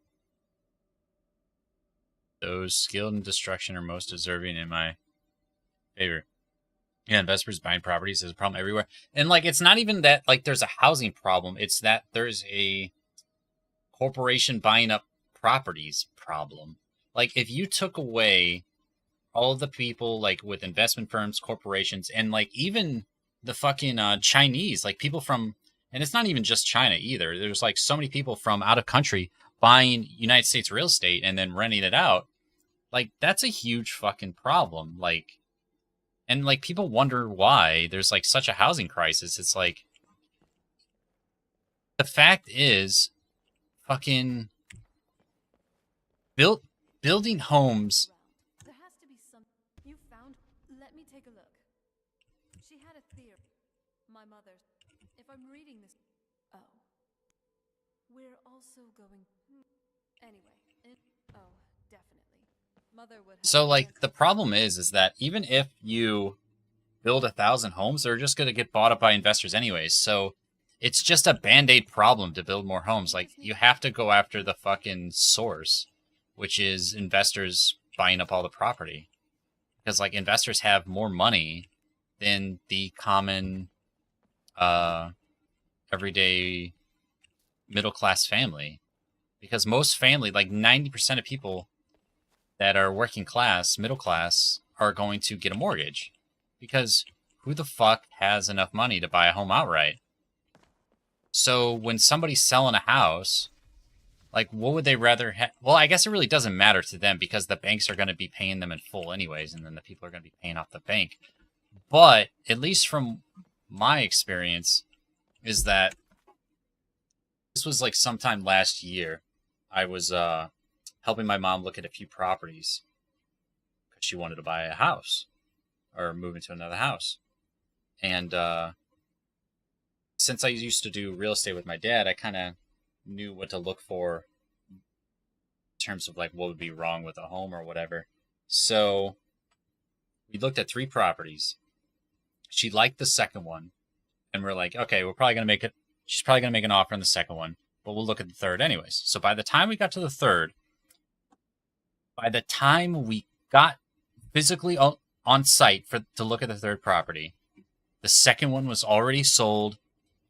S6: Those skilled in destruction are most deserving in my favor. Yeah, investors buying properties is a problem everywhere. And, like, it's not even that, like, there's a housing problem. It's that there's a corporation buying up properties problem. Like, if you took away all of the people, like, with investment firms, corporations, and, like, even the fucking Chinese, like, people from... And it's not even just China either. There's, like, so many people from out of country buying United States real estate and then renting it out. Like, that's a huge fucking problem. Like... And, like, people wonder why there's, like, such a housing crisis. It's like... The fact is, fucking... Building homes...
S2: There has to be some... You found... Let me take a look. She had a theory. My mother... If I'm reading this... Oh. We're also going... Anyway. Oh, definitely. Mother would have...
S6: So, like, the problem is that even if you build 1,000 homes, they're just going to get bought up by investors anyways. So, it's just a Band-Aid problem to build more homes. Like, you have to go after the fucking source, which is investors buying up all the property. Because, like, investors have more money than the common, everyday middle-class family. Because most family, like 90% of people that are working class, middle class, are going to get a mortgage. because who the fuck has enough money to buy a home outright? So when somebody's selling a house, like, what would they rather have? Well, I guess it really doesn't matter to them because the banks are going to be paying them in full anyways, and then the people are going to be paying off the bank. But at least from my experience is that this was like sometime last year. I was helping my mom look at a few properties because she wanted to buy a house or move into another house. And since I used to do real estate with my dad, I kind of knew what to look for in terms of like what would be wrong with a home or whatever. So we looked at 3 properties. She liked the second one, and we're like, okay, we're probably gonna make it. She's probably gonna make an offer on the second one, but we'll look at the third anyways. So by the time we got to the third, by the time we got physically on site to look at the third property, the second one was already sold,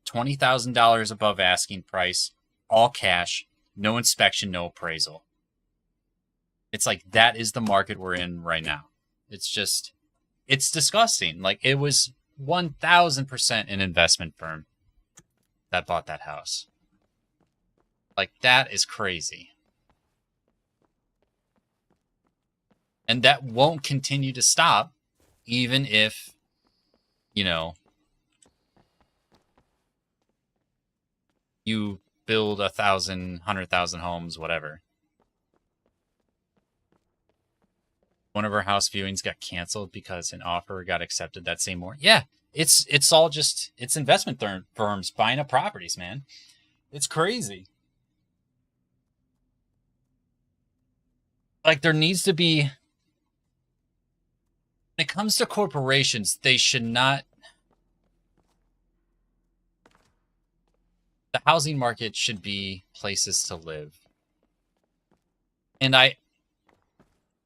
S6: $20,000 above asking price, all cash, no inspection, no appraisal. It's like, that is the market we're in right now. It's just, it's disgusting. Like, it was 1,000% an investment firm that bought that house. Like, that is crazy. And that won't continue to stop, even if, you know, you build 1,000, 100,000 homes, whatever. One of our house viewings got canceled because an offer got accepted that same morning. Yeah, it's all just, it's investment firms buying up properties, man. It's crazy. Like, there needs to be, when it comes to corporations, they should not, the housing market should be places to live. And I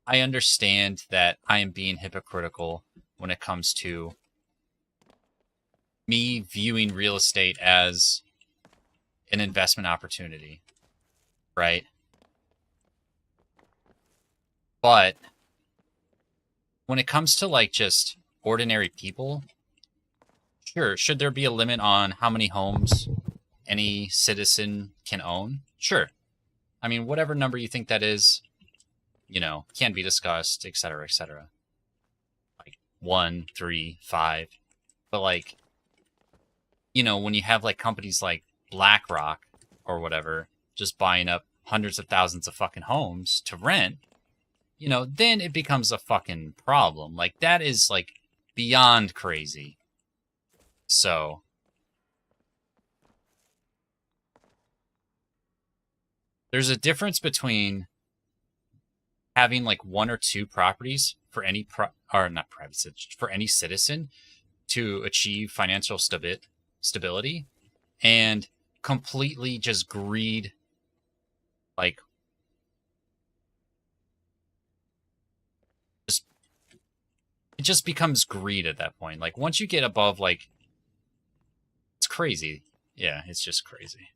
S6: understand that I am being hypocritical when it comes to me viewing real estate as an investment opportunity, right? But when it comes to like just ordinary people, sure, should there be a limit on how many homes any citizen can own? Sure. I mean, whatever number you think that is, you know, can be discussed, et cetera, et cetera. Like 1, 3, 5. But like, you know, when you have like companies like BlackRock or whatever just buying up hundreds of thousands of fucking homes to rent, you know, then it becomes a fucking problem. Like, that is like beyond crazy. So there's a difference between having like 1 or 2 properties for any for any citizen to achieve financial stability, and completely just greed. Like, it just becomes greed at that point. Like, once you get above, like, it's crazy. Yeah, it's just crazy.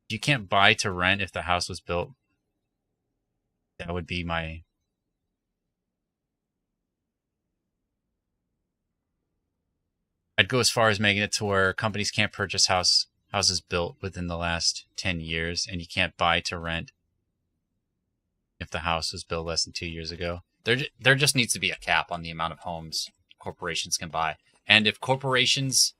S6: You can't buy to rent if the house was built. That would be my... I'd go as far as making it to where companies can't purchase houses built within the last 10 years, and you can't buy to rent if the house was built less than 2 years ago. There just needs to be a cap on the amount of homes corporations can buy. And if corporations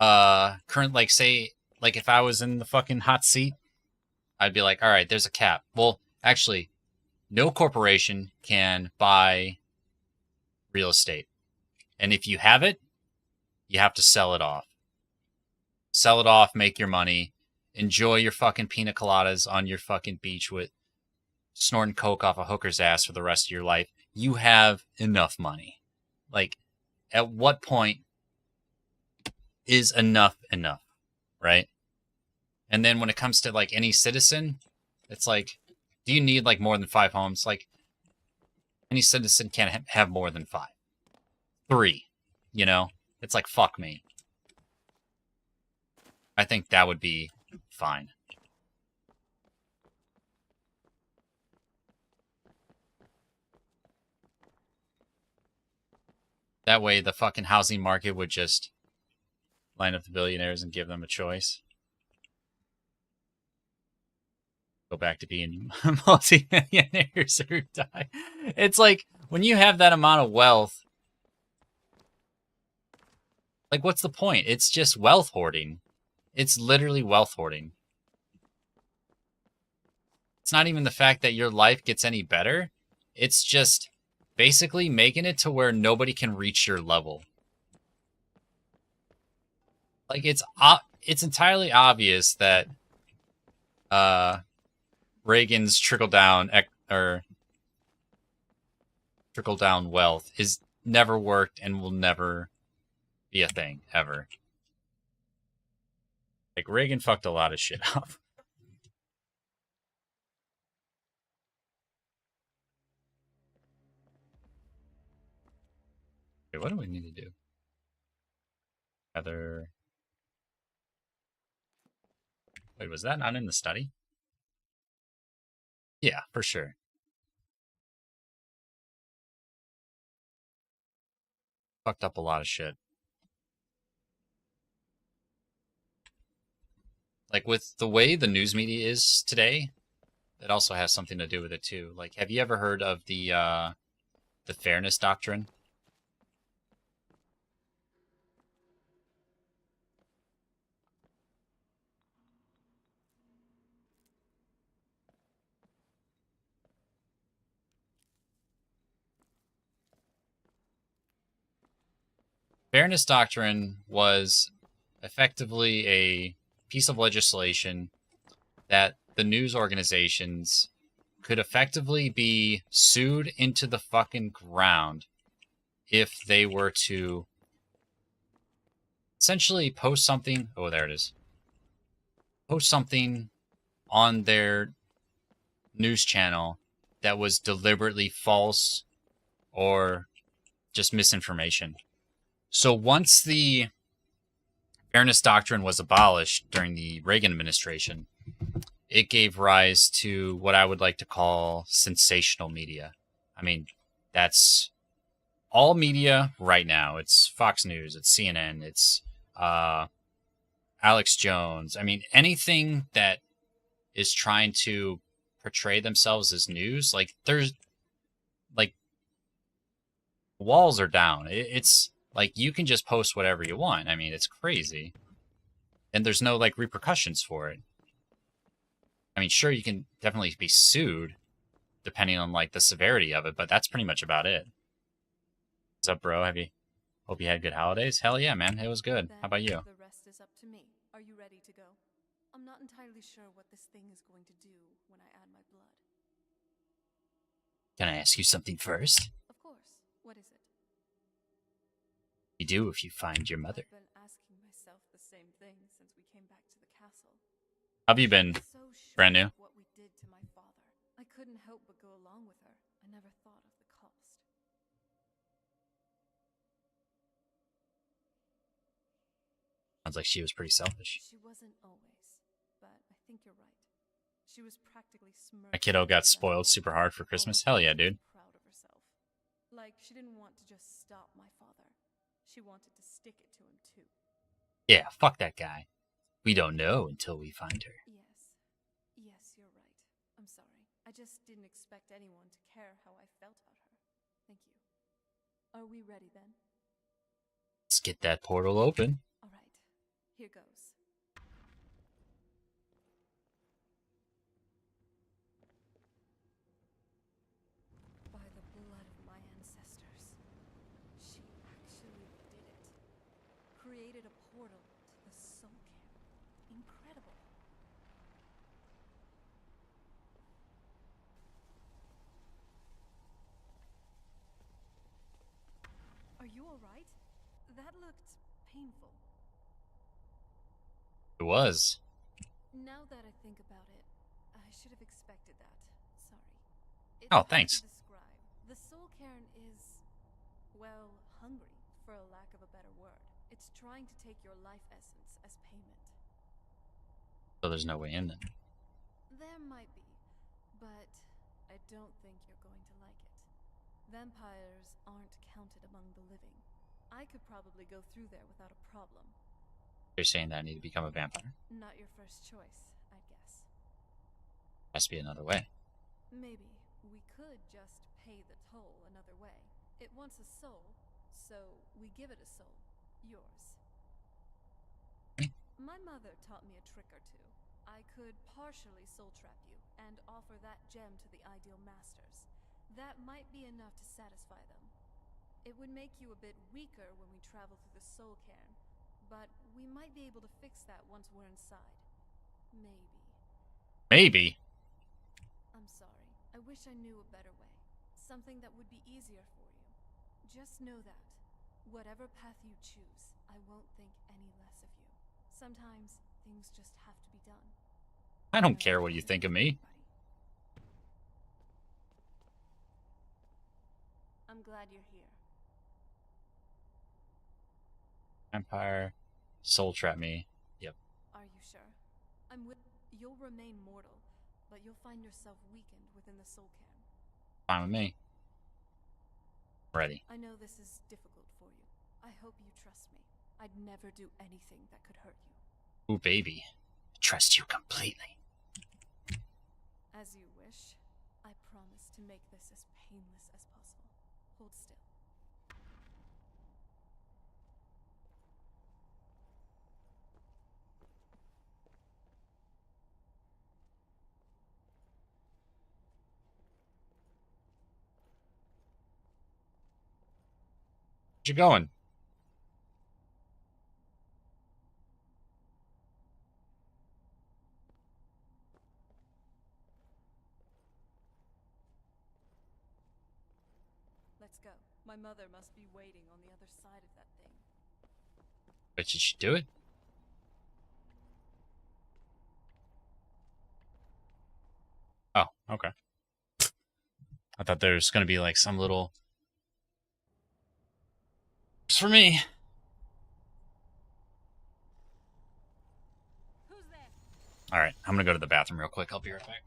S6: like, say, like, if I was in the fucking hot seat, I'd be like, all right, there's a cap. Well, actually, no corporation can buy real estate. And if you have it, you have to sell it off. Sell it off, make your money, enjoy your fucking pina coladas on your fucking beach with snorting coke off a hooker's ass for the rest of your life. You have enough money. Like, at what point is enough, right? And then when it comes to like any citizen, it's like, do you need like more than 5 homes? Like, any citizen can't have more than 5. 3, you know? It's like, fuck me. I think that would be fine. That way the fucking housing market would just line up the billionaires and give them a choice. Go back to being multi-millionaires or die. It's like, when you have that amount of wealth, like, what's the point? It's just wealth hoarding. It's literally wealth hoarding. It's not even the fact that your life gets any better. It's just basically making it to where nobody can reach your level. Like, it's entirely obvious that Reagan's trickle down wealth is never worked and will never be a thing ever. Like, Reagan fucked a lot of shit up. Okay, what do we need to do? Wait, was that not in the study? Yeah, for sure. Fucked up a lot of shit. Like, with the way the news media is today, it also has something to do with it too. Like, have you ever heard of the fairness doctrine? Fairness doctrine was effectively a piece of legislation that the news organizations could effectively be sued into the fucking ground if they were to essentially post something. Oh, there it is. Post something on their news channel that was deliberately false or just misinformation. So once the fairness doctrine was abolished during the Reagan administration, it gave rise to what I would like to call sensational media. I mean, that's all media right now. It's Fox News, it's CNN, it's Alex Jones. I mean, anything that is trying to portray themselves as news, like, there's, like, walls are down. It's like, you can just post whatever you want. I mean, it's crazy. And there's no, like, repercussions for it. I mean, sure, you can definitely be sued depending on, like, the severity of it, but that's pretty much about it. What's up, bro? Hope you had good holidays? Hell yeah, man. It was good. How about you?
S2: The rest is up to me. Are you ready to go? I'm not entirely sure what this thing is going to do when I add my blood.
S6: Can I ask you something first?
S2: Of course. What is it?
S6: You do if you find your mother.
S2: I've been asking myself the same thing since we came back to the castle.
S6: How have you been?
S2: So sure
S6: Brand new?
S2: of what we did to my father. I couldn't help but go along with her. I never thought of the cost.
S6: Sounds like she was pretty selfish.
S2: She wasn't always, but I think you're right. She was practically smirking.
S6: My kiddo got spoiled super hard for Christmas. Hell yeah, dude.
S2: Proud of herself. Like, she didn't want to just stop my father. She wanted to stick it to him too.
S6: Yeah, fuck that guy. We don't know until we find her.
S2: Yes, you're right. I'm sorry. I just didn't expect anyone to care how I felt about her. Thank you. Are we ready then?
S6: Let's get that portal open.
S2: All right. Here goes. By the blood of my ancestors, she actually did it. Created a portal to the soul camp. Incredible. Are you all right? That looked painful.
S6: It was.
S2: Now that I think about it, I should have expected that. Sorry. It's
S6: Oh,
S2: hard
S6: thanks.
S2: to describe. The soul cairn is, well, hungry, for a lack of a better word. It's trying to take your life essence as payment.
S6: So there's no way in then.
S2: There might be, but I don't think you're going to like it. Vampires aren't counted among the living. I could probably go through there without a problem.
S6: You're saying that I need to become a vampire?
S2: Not your first choice, I guess.
S6: Has to be another way.
S2: Maybe we could just pay the toll another way. It wants a soul, so we give it a soul. Yours. My mother taught me a trick or two. I could partially soul trap you and offer that gem to the ideal masters. That might be enough to satisfy them. It would make you a bit weaker when we travel through the soul cairn, but we might be able to fix that once we're inside. Maybe.
S6: Maybe.
S2: I'm sorry. I wish I knew a better way. Something that would be easier for you. Just know that, whatever path you choose, I won't think any less of you. Sometimes, things just have to be done.
S6: I don't care what you think of me.
S2: I'm glad you're here.
S6: Vampire, soul trap me. Yep.
S2: Are you sure? You'll remain mortal, but you'll find yourself weakened within the soul cairn.
S6: Fine with me. Ready.
S2: I know this is difficult for you. I hope you trust me. I'd never do anything that could hurt you.
S6: Ooh, baby. I trust you completely.
S2: As you wish. I promise to make this as painless as possible. Hold still.
S6: Where'd you going?
S2: Let's go. My mother must be waiting on the other side of that thing.
S6: But did she do it? Oh, okay. I thought there was going to be like some little... It's for me.
S2: Who's there?
S6: All right, I'm going to go to the bathroom real quick. I'll be right back.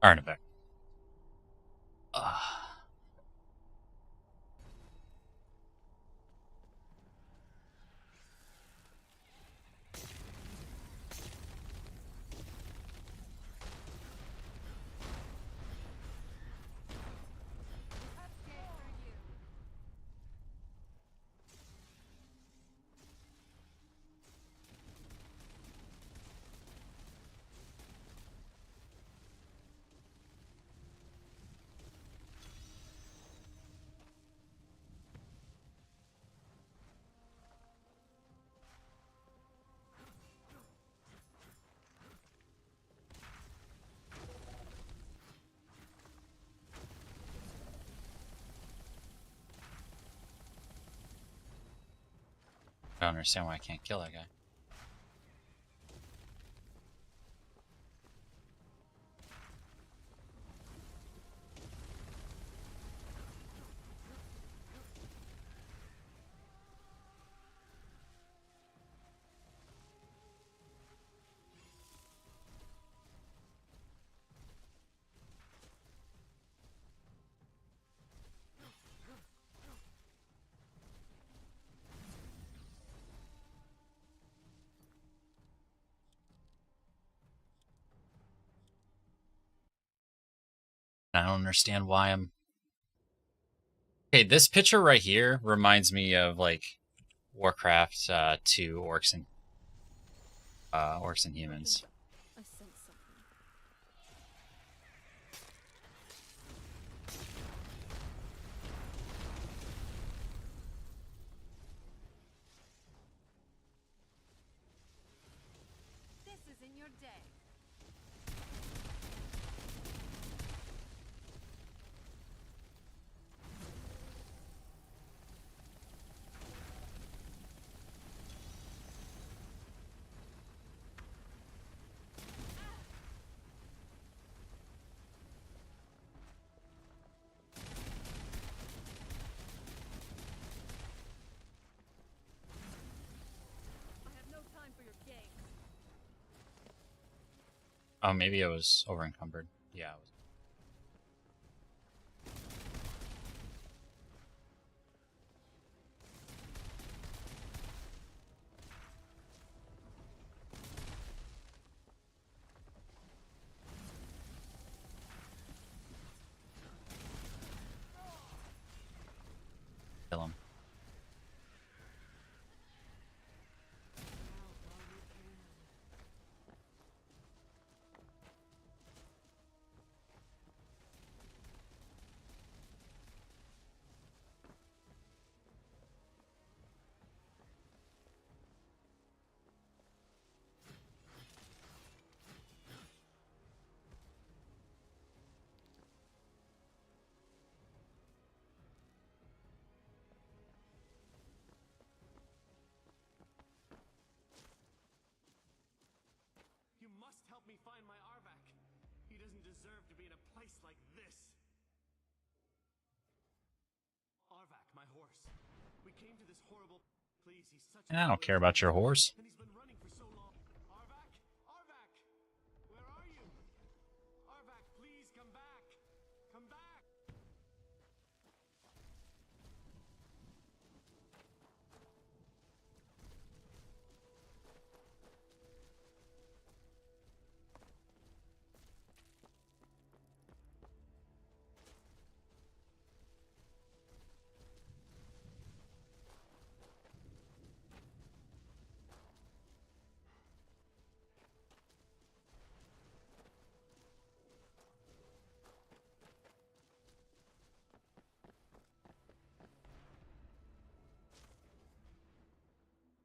S6: Arnebeck. I don't understand why I can't kill that guy. I don't understand why I'm... Okay, this picture right here reminds me of, like, Warcraft 2 Orcs and Humans.
S2: I sense something. This isn't your day. I have no time for your games.
S6: Oh, maybe I was over encumbered. Yeah, I was. Kill him.
S7: You must help me find my Arvak. He doesn't deserve to be in a place like this. Arvak, my horse. We came to this horrible... Please, he's such
S6: I don't care about your horse.
S7: And he's been running for so long. Arvak? Arvak! Where are you? Arvak, please come back. Come back.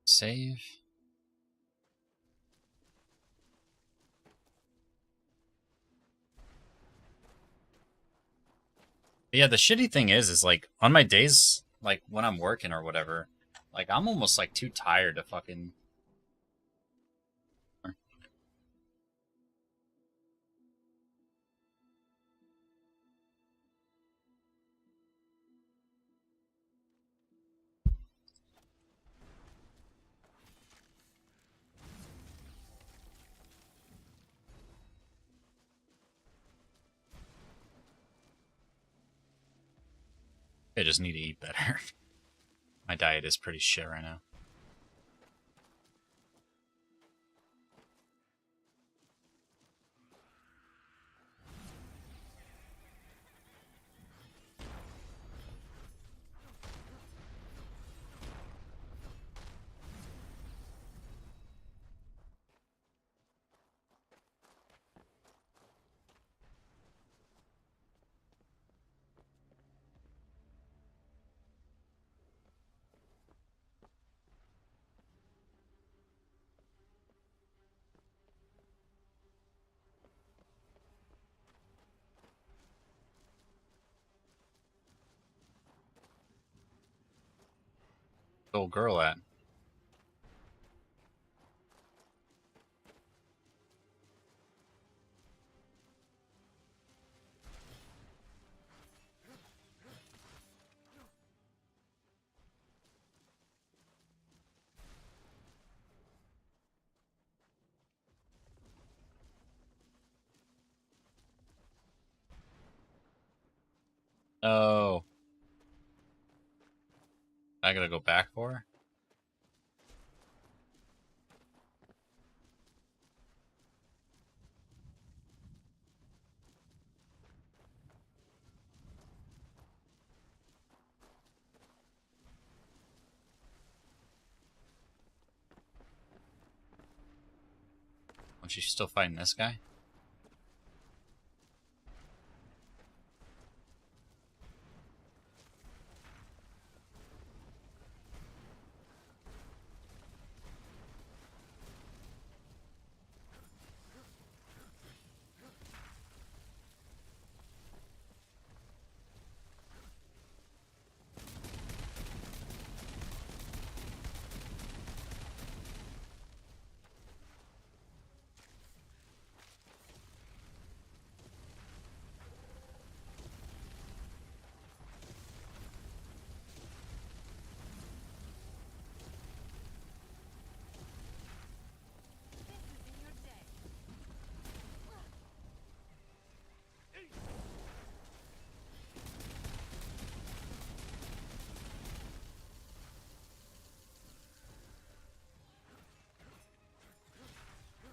S6: Save. Yeah, the shitty thing is like on my days, like when I'm working or whatever, like I'm almost like too tired to fucking. I just need to eat better. My diet is pretty shit right now. Old girl at? Oh. I gotta go back for her? Was she still fighting this guy?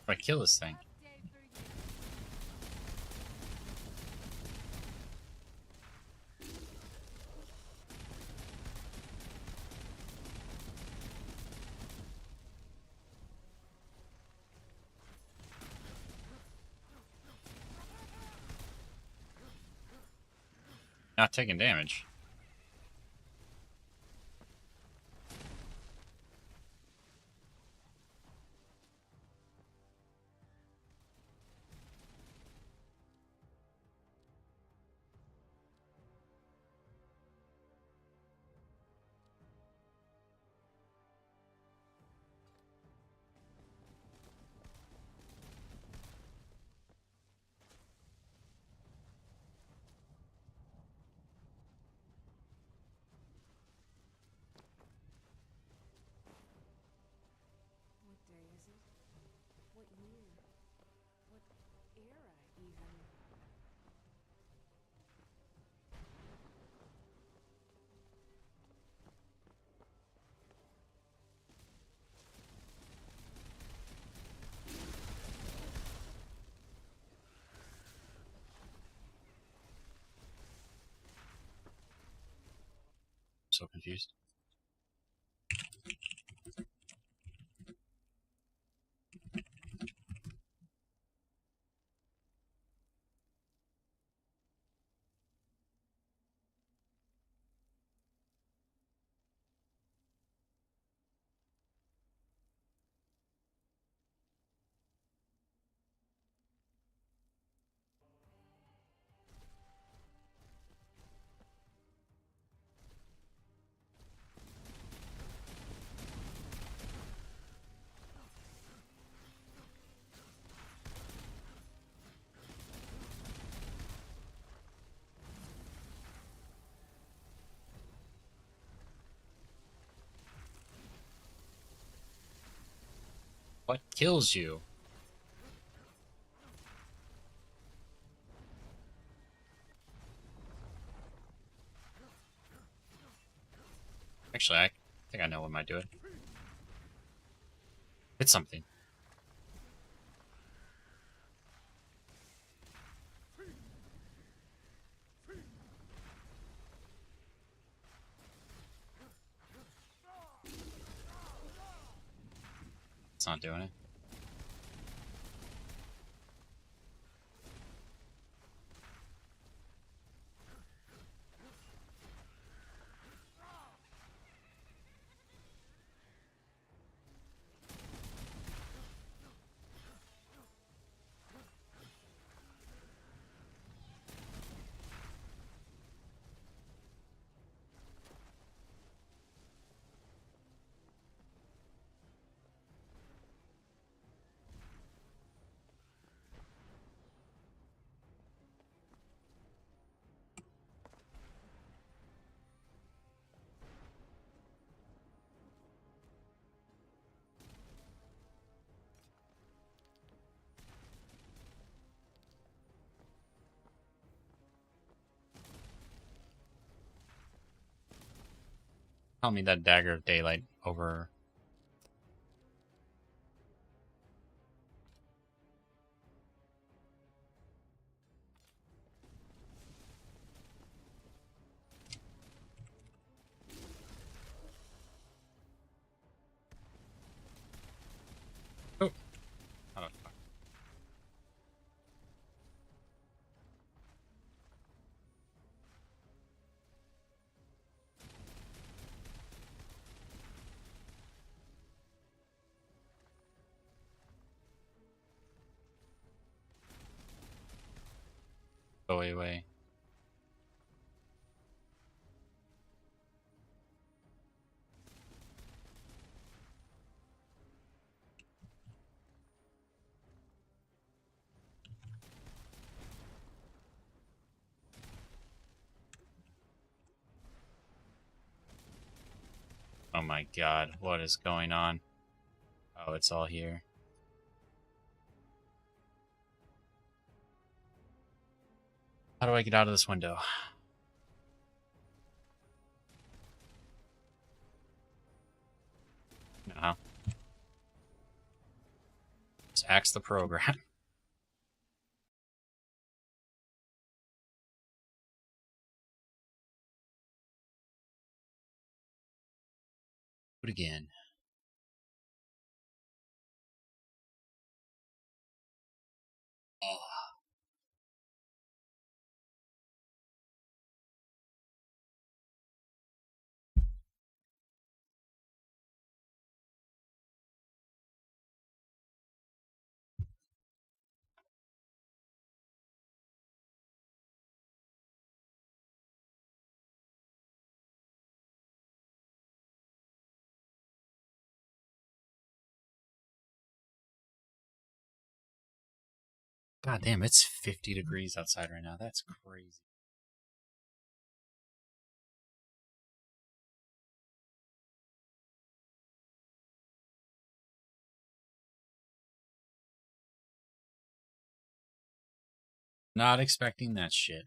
S6: If I kill this thing. Not taking damage.
S2: What day is it? What year? What era, even?
S6: So confused. What kills you? Actually, I think I know what might do it. Hit something. It's not doing it. Tell me that Dagger of Daylight over. Oh. How the fuck? Go away. Oh my god, what is going on? Oh, it's all here. How do I get out of this window? No. Just axe the program. Do it again. God damn, it's 50 degrees outside right now. That's crazy. Not expecting that shit.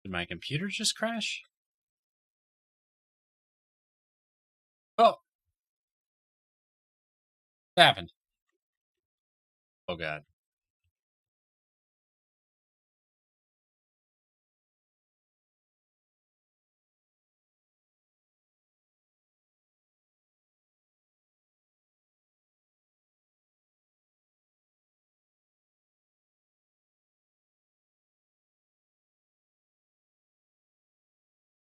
S6: Did my computer just crash? Oh! What happened? Oh god.